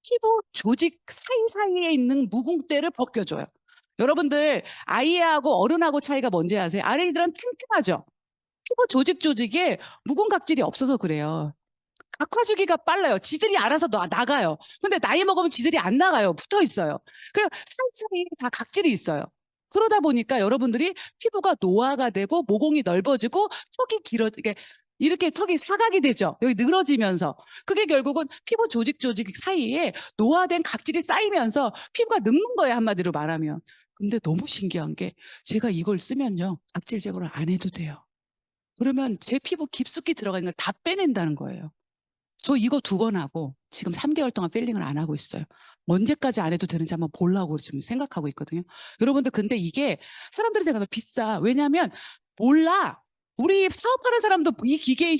피부 조직 사이사이에 있는 묵은때를 벗겨줘요. 여러분들 아이하고 어른하고 차이가 뭔지 아세요? 아이들은 튼튼하죠. 피부 조직에 묵은 각질이 없어서 그래요. 악화주기가 빨라요. 지들이 알아서 나가요. 근데 나이 먹으면 지들이 안 나가요. 붙어 있어요. 그냥 사이사이에 다 각질이 있어요. 그러다 보니까 여러분들이 피부가 노화가 되고 모공이 넓어지고 턱이 이렇게 턱이 사각이 되죠. 여기 늘어지면서. 그게 결국은 피부 조직 사이에 노화된 각질이 쌓이면서 피부가 늙는 거예요. 한마디로 말하면. 근데 너무 신기한 게 제가 이걸 쓰면요. 각질 제거를 안 해도 돼요. 그러면 제 피부 깊숙이 들어가 있는 걸 다 빼낸다는 거예요. 저 이거 2번 하고 지금 3개월 동안 필링을 안 하고 있어요. 언제까지 안 해도 되는지 한번 보려고 지금 생각하고 있거든요. 여러분들 근데 이게 사람들이 생각하면 비싸. 왜냐하면 몰라. 우리 사업하는 사람도 이 기계에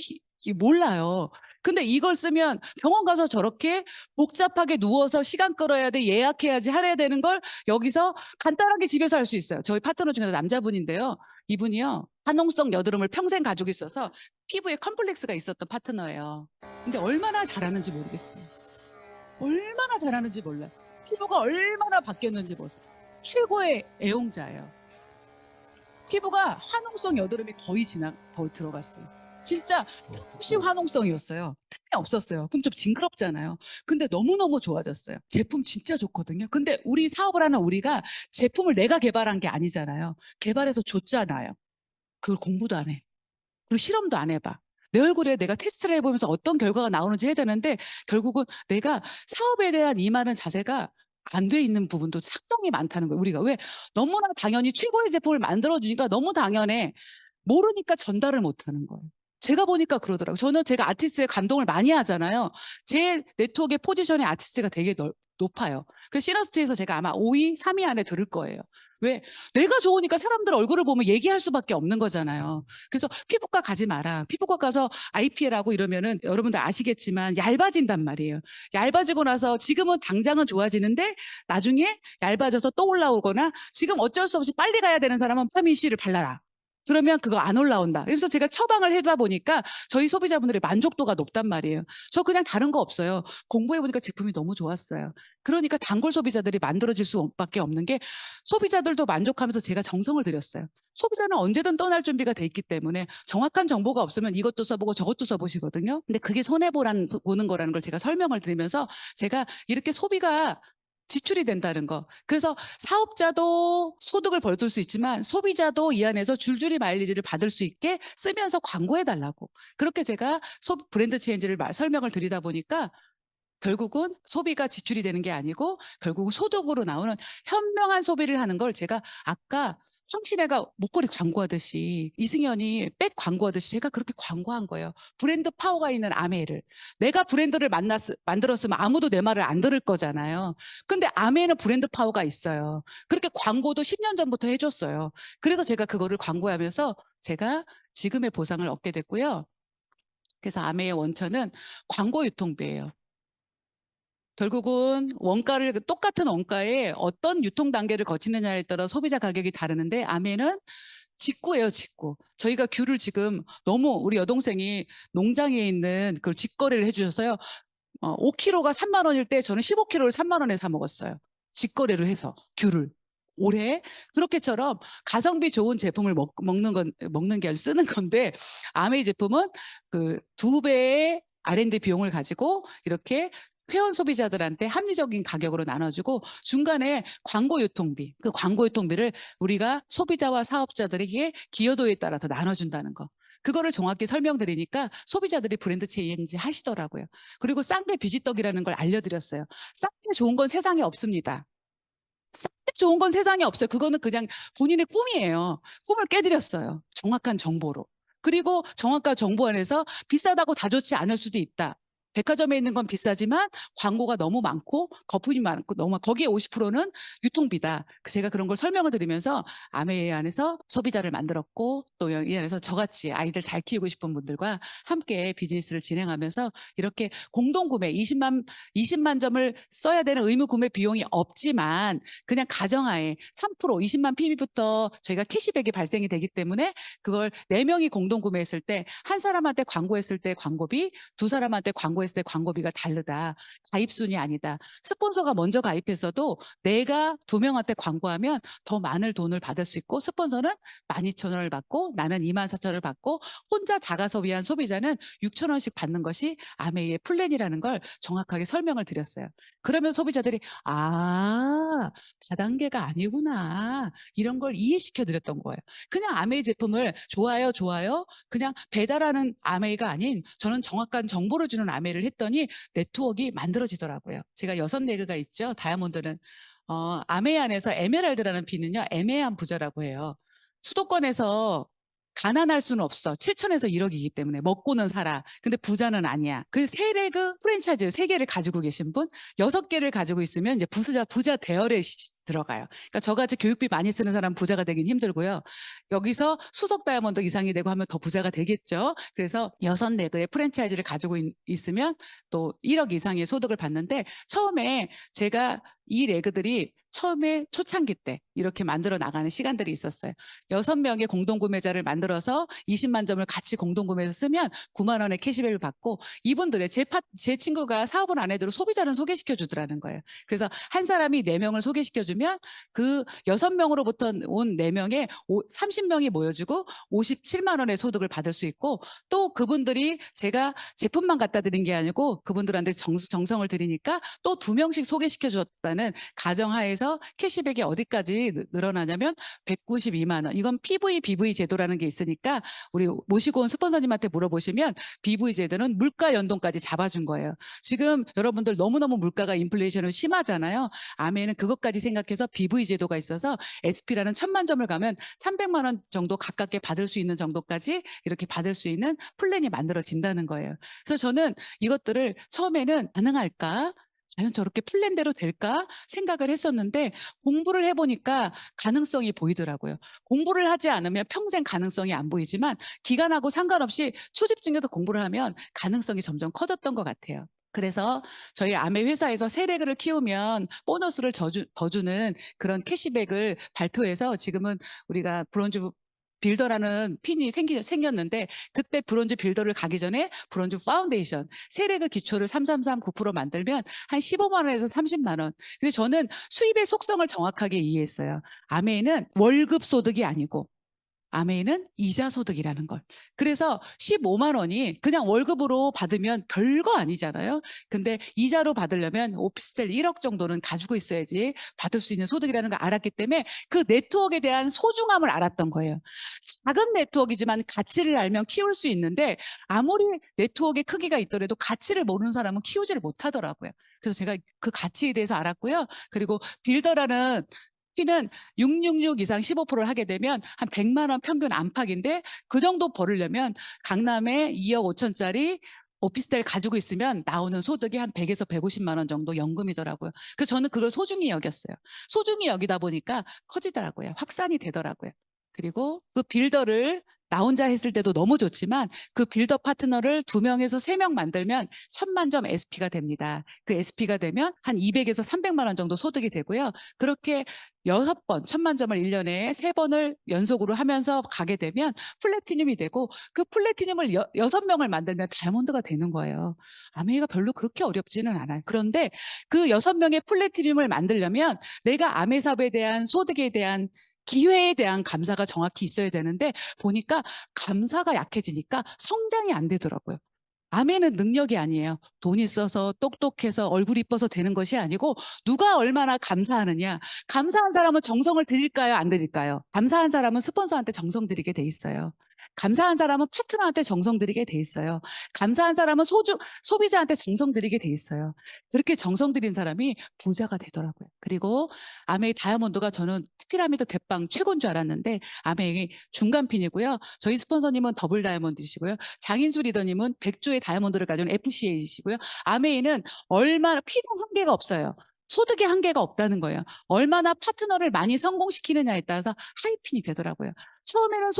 몰라요. 근데 이걸 쓰면 병원 가서 저렇게 복잡하게 누워서 시간 끌어야 돼, 예약해야지 하려야 되는 걸 여기서 간단하게 집에서 할 수 있어요. 저희 파트너 중에서 남자분인데요. 이분이요. 화농성 여드름을 평생 가지고 있어서 피부에 컴플렉스가 있었던 파트너예요. 근데 얼마나 잘하는지 모르겠어요. 얼마나 잘하는지 몰라요. 피부가 얼마나 바뀌었는지 보세요. 최고의 애용자예요. 피부가 화농성 여드름이 거의 들어갔어요. 진짜 혹시 화농성이었어요. 틈이 없었어요. 그럼 좀 징그럽잖아요. 근데 너무너무 좋아졌어요. 제품 진짜 좋거든요. 근데 우리 사업을 하는 우리가 제품을 내가 개발한 게 아니잖아요. 개발해서 줬잖아요. 그걸 공부도 안 해. 그리고 실험도 안 해봐. 내 얼굴에 내가 테스트를 해보면서 어떤 결과가 나오는지 해야 되는데 결국은 내가 사업에 대한 임하는 자세가 안 돼 있는 부분도 상당히 많다는 거예요. 우리가 왜 너무나 당연히 최고의 제품을 만들어주니까 너무 당연해. 모르니까 전달을 못하는 거예요. 제가 보니까 그러더라고요. 저는 제가 아티스트에 감동을 많이 하잖아요. 제 네트워크의 포지션의 아티스트가 되게 높아요. 그래서 시너스트에서 제가 아마 5위, 3위 안에 들을 거예요. 왜? 내가 좋으니까 사람들 얼굴을 보면 얘기할 수밖에 없는 거잖아요. 그래서 피부과 가지 마라. 피부과 가서 IPL하고 이러면은 여러분들 아시겠지만 얇아진단 말이에요. 얇아지고 나서 지금은 당장은 좋아지는데 나중에 얇아져서 또 올라오거나 지금 어쩔 수 없이 빨리 가야 되는 사람은 비타민 C를 발라라. 그러면 그거 안 올라온다. 그래서 제가 처방을 해다 보니까 저희 소비자분들의 만족도가 높단 말이에요. 저 그냥 다른 거 없어요. 공부해보니까 제품이 너무 좋았어요. 그러니까 단골 소비자들이 만들어질 수밖에 없는 게 소비자들도 만족하면서 제가 정성을 들였어요. 소비자는 언제든 떠날 준비가 돼 있기 때문에 정확한 정보가 없으면 이것도 써보고 저것도 써보시거든요. 근데 그게 손해보는 거라는 걸 제가 설명을 드리면서 제가 이렇게 소비가 지출이 된다는 거. 그래서 사업자도 소득을 벌 수 있지만 소비자도 이 안에서 줄줄이 마일리지를 받을 수 있게 쓰면서 광고해달라고. 그렇게 제가 브랜드 체인지를 설명을 드리다 보니까 결국은 소비가 지출이 되는 게 아니고 결국은 소득으로 나오는 현명한 소비를 하는 걸 제가 아까 황신혜가 목걸이 광고하듯이 이승연이 백 광고하듯이 제가 그렇게 광고한 거예요. 브랜드 파워가 있는 아메를. 내가 브랜드를 만들었으면 아무도 내 말을 안 들을 거잖아요. 근데 아메는 브랜드 파워가 있어요. 그렇게 광고도 10년 전부터 해줬어요. 그래서 제가 그거를 광고하면서 제가 지금의 보상을 얻게 됐고요. 그래서 아메의 원천은 광고 유통비예요. 결국은 똑같은 원가에 어떤 유통 단계를 거치느냐에 따라 소비자 가격이 다르는데 아메는 직구예요, 직구. 저희가 귤을 지금 너무 우리 여동생이 농장에 있는 그걸 직거래를 해주셔서요. 5kg가 3만 원일 때 저는 15kg를 3만 원에 사 먹었어요. 직거래를 해서 귤을. 올해 그렇게처럼 가성비 좋은 제품을 먹는 게 아니라 쓰는 건데 아메이 제품은 그 2배의 R&D 비용을 가지고 이렇게 회원 소비자들한테 합리적인 가격으로 나눠주고 중간에 광고 유통비, 그 광고 유통비를 우리가 소비자와 사업자들에게 기여도에 따라서 나눠준다는 거. 그거를 정확히 설명드리니까 소비자들이 브랜드 체인지 하시더라고요. 그리고 싼게 비지떡이라는 걸 알려드렸어요. 싼게 좋은 건 세상에 없습니다. 싼게 좋은 건 세상에 없어요. 그거는 그냥 본인의 꿈이에요. 꿈을 깨드렸어요. 정확한 정보로. 그리고 정확한 정보 안에서 비싸다고 다 좋지 않을 수도 있다. 백화점에 있는 건 비싸지만 광고가 너무 많고 거품이 많고 너무 거기에 50%는 유통비다. 제가 그런 걸 설명을 드리면서 아메이 안에서 소비자를 만들었고 또 이 안에서 저같이 아이들 잘 키우고 싶은 분들과 함께 비즈니스를 진행하면서 이렇게 공동구매 20만 점을 써야 되는 의무 구매 비용이 없지만 그냥 가정하에 3% 20만 PB부터 저희가 캐시백이 발생이 되기 때문에 그걸 4명이 공동구매했을 때 한 사람한테 광고했을 때 광고비, 두 사람한테 광고했을 때 광고비가 다르다. 가입순이 아니다. 스폰서가 먼저 가입했어도 내가 2명한테 광고하면 더 많은 돈을 받을 수 있고 스폰서는 12,000원을 받고 나는 24,000원을 받고 혼자 자가서 위한 소비자는 6,000원씩 받는 것이 아메이의 플랜이라는 걸 정확하게 설명을 드렸어요. 그러면 소비자들이 다단계가 아니구나. 이런 걸 이해시켜 드렸던 거예요. 그냥 아메이 제품을 좋아요, 좋아요. 그냥 배달하는 아메이가 아닌 저는 정확한 정보를 주는 아메이를 했더니 네트워크가 만들어지더라고요. 제가 6레그가 있죠. 다이아몬드는. 아메이 안에서 에메랄드라는 비는요. 애매한 부자라고 해요. 수도권에서 가난할 수는 없어. 7천에서 1억이기 때문에 먹고는 살아. 근데 부자는 아니야. 그 3레그 프랜차이즈 3개를 가지고 계신 분, 6개를 가지고 있으면 이제 부자 대열에 들어가요. 그러니까 저같이 교육비 많이 쓰는 사람 부자가 되긴 힘들고요. 여기서 수석 다이아몬드 이상이 되고 하면 더 부자가 되겠죠. 그래서 6레그의 프랜차이즈를 가지고 있으면 또 1억 이상의 소득을 받는데 처음에 제가 이 레그들이 처음에 초창기 때 이렇게 만들어 나가는 시간들이 있었어요. 6명의 공동구매자를 만들어서 20만 점을 같이 공동구매해서 쓰면 9만 원의 캐시백을 받고 이분들의 제 친구가 사업은 안 해도 소비자는 소개시켜 주더라는 거예요. 그래서 한 사람이 4명을 소개시켜 주면 그 6명으로부터 온 4명에 30명이 모여주고 57만 원의 소득을 받을 수 있고 또 그분들이 제가 제품만 갖다 드린 게 아니고 그분들한테 정성을 들이니까 또 2명씩 소개시켜 줬다는 가정하에서 캐시백이 어디까지 늘어나냐면 192만 원. 이건 PV, BV 제도라는 게 있으니까 우리 모시고 온 스폰서님한테 물어보시면 BV 제도는 물가 연동까지 잡아준 거예요. 지금 여러분들 너무너무 물가가 인플레이션은 심하잖아요. 아메는 그것까지 생각해서 BV 제도가 있어서 SP라는 1,000만 점을 가면 300만 원 정도 가깝게 받을 수 있는 정도까지 이렇게 받을 수 있는 플랜이 만들어진다는 거예요. 그래서 저는 이것들을 처음에는 가능할까? 과연 저렇게 플랜대로 될까 생각을 했었는데 공부를 해보니까 가능성이 보이더라고요. 공부를 하지 않으면 평생 가능성이 안 보이지만 기간하고 상관없이 초집중해서 공부를 하면 가능성이 점점 커졌던 것 같아요. 그래서 저희 아메 회사에서 3레그를 키우면 보너스를 더 주는 그런 캐시백을 발표해서 지금은 우리가 브론즈 빌더라는 핀이 생겼는데 그때 브론즈 빌더를 가기 전에 브론즈 파운데이션 3레그 기초를 333-9% 만들면 한 15만 원에서 30만 원. 근데 저는 수입의 속성을 정확하게 이해했어요. 아메이는 월급 소득이 아니고 아메이는 이자 소득이라는 걸. 그래서 15만 원이 그냥 월급으로 받으면 별거 아니잖아요. 근데 이자로 받으려면 오피스텔 1억 정도는 가지고 있어야지 받을 수 있는 소득이라는 걸 알았기 때문에 그 네트워크에 대한 소중함을 알았던 거예요. 작은 네트워크이지만 가치를 알면 키울 수 있는데 아무리 네트워크의 크기가 있더라도 가치를 모르는 사람은 키우지를 못하더라고요. 그래서 제가 그 가치에 대해서 알았고요. 그리고 빌더라는 피는 666 이상 15%를 하게 되면 한 100만 원 평균 안팎인데 그 정도 벌으려면 강남에 2억 5천짜리 오피스텔 가지고 있으면 나오는 소득이 한 100에서 150만 원 정도 연금이더라고요. 그래서 저는 그걸 소중히 여겼어요. 소중히 여기다 보니까 커지더라고요. 확산이 되더라고요. 그리고 그 빌더를 나 혼자 했을 때도 너무 좋지만 그 빌더 파트너를 2명에서 3명 만들면 1,000만 점 SP가 됩니다. 그 SP가 되면 한 200에서 300만 원 정도 소득이 되고요. 그렇게 6번 1,000만 점을 1년에 3번을 연속으로 하면서 가게 되면 플래티늄이 되고 그 플래티늄을 6명을 만들면 다이아몬드가 되는 거예요. 아메이가 별로 그렇게 어렵지는 않아요. 그런데 그 6명의 플래티늄을 만들려면 내가 아메 사업에 대한 소득에 대한 기회에 대한 감사가 정확히 있어야 되는데 보니까 감사가 약해지니까 성장이 안 되더라고요. 아메는 능력이 아니에요. 돈 있어서 똑똑해서 얼굴 이뻐서 되는 것이 아니고 누가 얼마나 감사하느냐. 감사한 사람은 정성을 들일까요? 안 들일까요? 감사한 사람은 스폰서한테 정성 들이게 돼 있어요. 감사한 사람은 파트너한테 정성 들이게 돼 있어요. 감사한 사람은 소비자한테 정성 들이게 돼 있어요. 그렇게 정성 들인 사람이 부자가 되더라고요. 그리고 아메이 다이아몬드가 저는 피라미드 대빵 최고인 줄 알았는데 아메이 중간핀이고요. 저희 스폰서님은 더블 다이아몬드이시고요. 장인수 리더님은 100조의 다이아몬드를 가진 FCA이시고요. 아메이는 얼마나 피는 한계가 없어요. 소득의 한계가 없다는 거예요. 얼마나 파트너를 많이 성공시키느냐에 따라서 하이핀이 되더라고요. 처음에는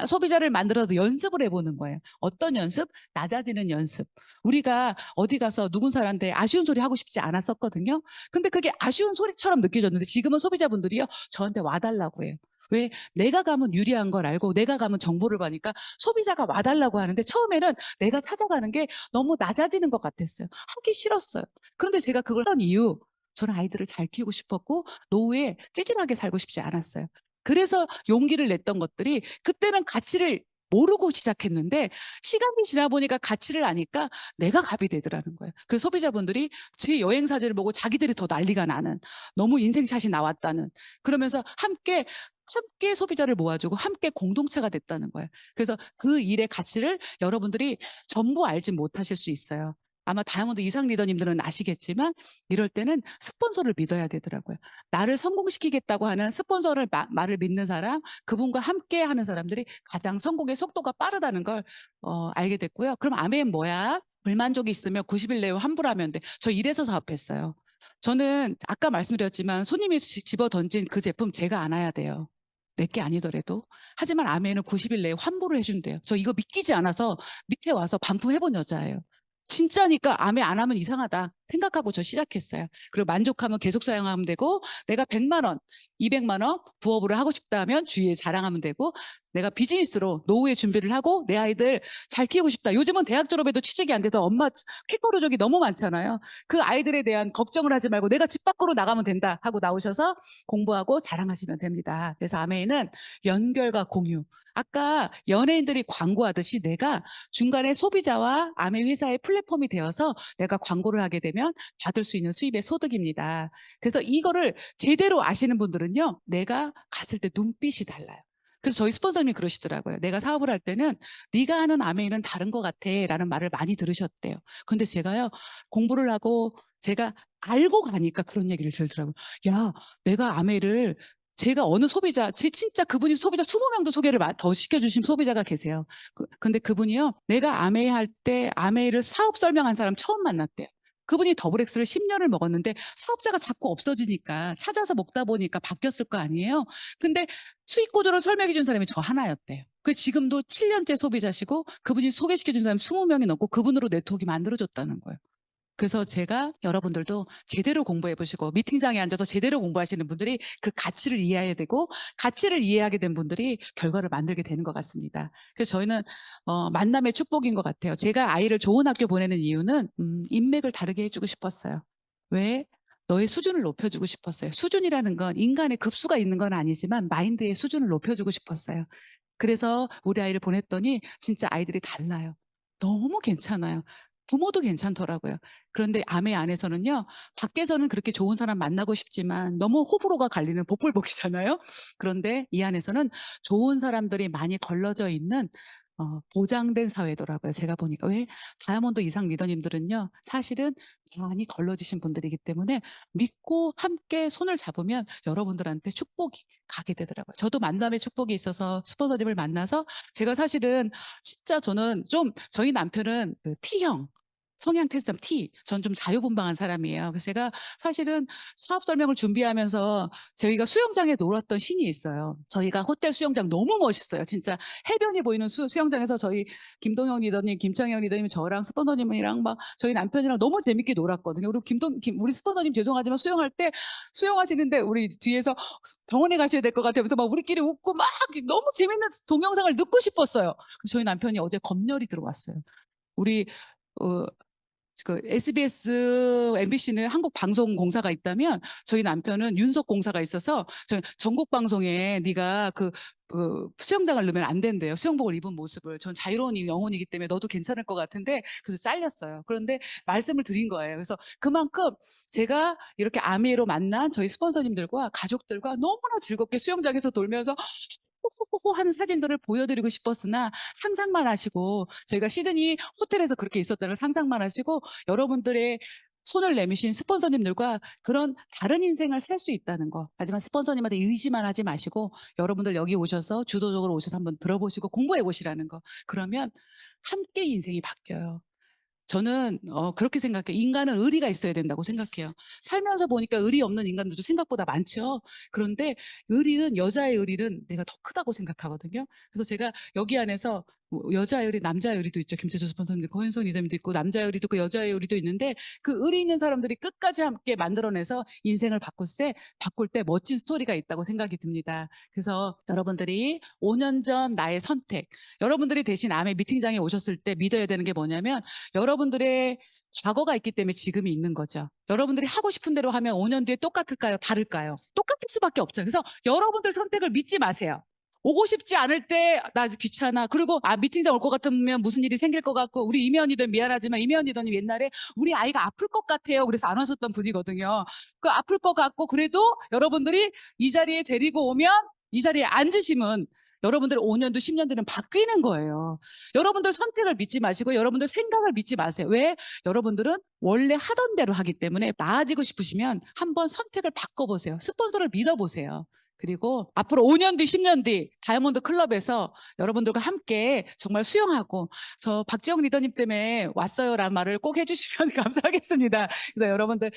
소비자를 만들어도 연습을 해보는 거예요. 어떤 연습? 낮아지는 연습. 우리가 어디 가서 누군 사람한테 아쉬운 소리 하고 싶지 않았었거든요. 근데 그게 아쉬운 소리처럼 느껴졌는데 지금은 소비자분들이요, 저한테 와달라고 해요. 왜? 내가 가면 유리한 걸 알고 내가 가면 정보를 받으니까 소비자가 와달라고 하는데 처음에는 내가 찾아가는 게 너무 낮아지는 것 같았어요. 하기 싫었어요. 그런데 제가 그걸 한 이유, 저는 아이들을 잘 키우고 싶었고 노후에 찌질하게 살고 싶지 않았어요. 그래서 용기를 냈던 것들이 그때는 가치를 모르고 시작했는데 시간이 지나 보니까 가치를 아니까 내가 갑이 되더라는 거예요. 그래서 소비자분들이 제 여행 사진을 보고 자기들이 더 난리가 나는, 너무 인생샷이 나왔다는, 그러면서 함께 소비자를 모아주고 함께 공동체가 됐다는 거예요. 그래서 그 일의 가치를 여러분들이 전부 알지 못하실 수 있어요. 아마 다이아몬드 이상 리더님들은 아시겠지만 이럴 때는 스폰서를 믿어야 되더라고요. 나를 성공시키겠다고 하는 스폰서를 말을 믿는 사람, 그분과 함께 하는 사람들이 가장 성공의 속도가 빠르다는 걸 알게 됐고요. 그럼 아멘 뭐야? 불만족이 있으면 90일 내에 환불하면 돼. 저 이래서 사업했어요. 저는 아까 말씀드렸지만 손님이 집어 던진 그 제품 제가 안아야 돼요. 내게 아니더라도. 하지만 아멘은 90일 내에 환불을 해준대요. 저 이거 믿기지 않아서 밑에 와서 반품해본 여자예요. 진짜니까 아멘 안 하면 이상하다 생각하고 저 시작했어요. 그리고 만족하면 계속 사용하면 되고, 내가 100만 원, 200만 원 부업으로 하고 싶다면 주위에 자랑하면 되고, 내가 비즈니스로 노후에 준비를 하고 내 아이들 잘 키우고 싶다. 요즘은 대학 졸업해도 취직이 안 돼서 엄마 퀴코로족이 너무 많잖아요. 그 아이들에 대한 걱정을 하지 말고 내가 집 밖으로 나가면 된다 하고 나오셔서 공부하고 자랑하시면 됩니다. 그래서 아메이는 연결과 공유. 아까 연예인들이 광고하듯이 내가 중간에 소비자와 아메이 회사의 플랫폼이 되어서 내가 광고를 하게 되면 받을 수 있는 수입의 소득입니다. 그래서 이거를 제대로 아시는 분들은요, 내가 갔을 때 눈빛이 달라요. 그래서 저희 스폰서님이 그러시더라고요. 내가 사업을 할 때는 네가 하는 아메이는 다른 것 같아 라는 말을 많이 들으셨대요. 근데 제가요, 공부를 하고 제가 알고 가니까 그런 얘기를 들더라고요. 야, 내가 아메이를, 제가 어느 소비자, 진짜 그분이 소비자 20명도 소개를 더 시켜주신 소비자가 계세요. 근데 그분이요, 내가 아메이 할 때 아메이를 사업 설명한 사람 처음 만났대요. 그분이 더블엑스를 10년을 먹었는데 사업자가 자꾸 없어지니까 찾아서 먹다 보니까 바뀌었을 거 아니에요. 근데 수익 구조를 설명해 준 사람이 저 하나였대요. 그 지금도 7년째 소비자시고 그분이 소개시켜 준 사람이 20명이 넘고 그분으로 네트워크가 만들어졌다는 거예요. 그래서 제가 여러분들도 제대로 공부해 보시고 미팅장에 앉아서 제대로 공부하시는 분들이 그 가치를 이해해야 되고, 가치를 이해하게 된 분들이 결과를 만들게 되는 것 같습니다. 그래서 저희는 만남의 축복인 것 같아요. 제가 아이를 좋은 학교 보내는 이유는 인맥을 다르게 해주고 싶었어요. 왜? 너의 수준을 높여주고 싶었어요. 수준이라는 건 인간의 급수가 있는 건 아니지만 마인드의 수준을 높여주고 싶었어요. 그래서 우리 아이를 보냈더니 진짜 아이들이 달라요. 너무 괜찮아요. 부모도 괜찮더라고요. 그런데 아메 안에서는요, 밖에서는 그렇게 좋은 사람 만나고 싶지만 너무 호불호가 갈리는 보풀복이잖아요. 그런데 이 안에서는 좋은 사람들이 많이 걸러져 있는 보장된 사회더라고요. 제가 보니까. 왜? 다이아몬드 이상 리더님들은요, 사실은 많이 걸러지신 분들이기 때문에 믿고 함께 손을 잡으면 여러분들한테 축복이 가게 되더라고요. 저도 만남의 축복이 있어서 스폰서님을 만나서, 제가 사실은 진짜 저는 좀, 저희 남편은 그 T형 성향 테스트하면 T. 전 좀 자유분방한 사람이에요. 그래서 제가 사실은 사업 설명을 준비하면서 저희가 수영장에 놀았던 씬이 있어요. 저희가 호텔 수영장 너무 멋있어요. 진짜 해변이 보이는 수영장에서 저희 김동영 리더님, 김창영 리더님, 저랑 스폰서님이랑 막 저희 남편이랑 너무 재밌게 놀았거든요. 그리고 우리 스폰서님 죄송하지만 수영할 때 수영하시는데 우리 뒤에서 병원에 가셔야 될 것 같아요. 그래서 막 우리끼리 웃고 막 너무 재밌는 동영상을 넣고 싶었어요. 그래서 저희 남편이 어제 검열이 들어왔어요. 우리 그 SBS, MBC는 한국 방송공사가 있다면 저희 남편은 윤석 공사가 있어서 전국 방송에 네가 그 수영장을 넣으면 안 된대요. 수영복을 입은 모습을. 전 자유로운 영혼이기 때문에 너도 괜찮을 것 같은데, 그래서 잘렸어요. 그런데 말씀을 드린 거예요. 그래서 그만큼 제가 이렇게 아미로 만난 저희 스폰서님들과 가족들과 너무나 즐겁게 수영장에서 놀면서 호호호호한 사진들을 보여드리고 싶었으나 상상만 하시고 저희가 시드니 호텔에서 그렇게 있었다는 걸 상상만 하시고 여러분들의 손을 내미신 스폰서님들과 그런 다른 인생을 살 수 있다는 거. 하지만 스폰서님한테 의지만 하지 마시고 여러분들 여기 오셔서 주도적으로 오셔서 한번 들어보시고 공부해 보시라는 거. 그러면 함께 인생이 바뀌어요. 저는 그렇게 생각해요. 인간은 의리가 있어야 된다고 생각해요. 살면서 보니까 의리 없는 인간들도 생각보다 많죠. 그런데 여자의 의리는 내가 더 크다고 생각하거든요. 그래서 제가 여기 안에서 여자의 의리, 남자의 의리도 있죠. 김태조 스폰서님도 있고 허윤성 이사님도 있고 남자의 의리도 있고 여자의 의리도 있는데 그 의리 있는 사람들이 끝까지 함께 만들어내서 인생을 바꿀 때 멋진 스토리가 있다고 생각이 듭니다. 그래서 여러분들이 5년 전 나의 선택, 여러분들이 대신 암의 미팅장에 오셨을 때 믿어야 되는 게 뭐냐면 여러분들의 과거가 있기 때문에 지금이 있는 거죠. 여러분들이 하고 싶은 대로 하면 5년 뒤에 똑같을까요? 다를까요? 똑같을 수밖에 없죠. 그래서 여러분들 선택을 믿지 마세요. 오고 싶지 않을 때 나 귀찮아. 그리고 미팅장 올 것 같으면 무슨 일이 생길 것 같고 우리 이면이든 미안하지만 이면이더니 옛날에 우리 아이가 아플 것 같아요. 그래서 안 왔었던 분이거든요. 그 아플 것 같고 그래도 여러분들이 이 자리에 데리고 오면 이 자리에 앉으시면 여러분들 5년도 10년도는 바뀌는 거예요. 여러분들 선택을 믿지 마시고 여러분들 생각을 믿지 마세요. 왜? 여러분들은 원래 하던 대로 하기 때문에 나아지고 싶으시면 한번 선택을 바꿔보세요. 스폰서를 믿어보세요. 그리고 앞으로 5년 뒤, 10년 뒤 다이아몬드 클럽에서 여러분들과 함께 정말 수영하고 저 박지영 리더님 때문에 왔어요라는 말을 꼭 해주시면 감사하겠습니다. 그래서 여러분들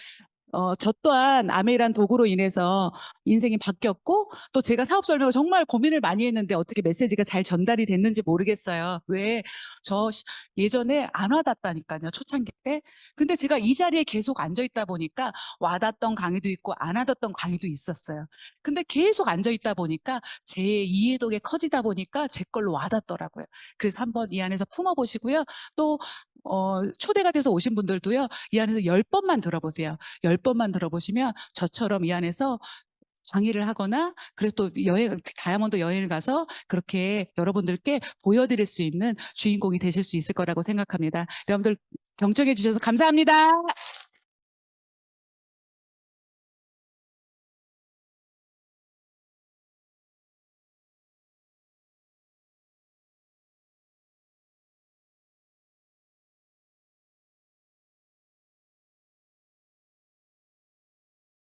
저 또한 아메이란 도구로 인해서 인생이 바뀌었고 또 제가 사업 설명을 정말 고민을 많이 했는데 어떻게 메시지가 잘 전달이 됐는지 모르겠어요. 왜? 저 예전에 안 와닿다니까요. 초창기 때. 근데 제가 이 자리에 계속 앉아있다 보니까 와닿던 강의도 있고 안 와닿던 강의도 있었어요. 근데 계속 앉아있다 보니까 제 이해도가 커지다 보니까 제 걸로 와닿더라고요. 그래서 한번 이 안에서 품어보시고요. 또 초대가 돼서 오신 분들도요. 이 안에서 10번만 들어보세요. 10번만 들어보시면 저처럼 이 안에서 강의를 하거나 그래서 또 다이아몬드 여행을 가서 그렇게 여러분들께 보여드릴 수 있는 주인공이 되실 수 있을 거라고 생각합니다. 여러분들 경청해 주셔서 감사합니다.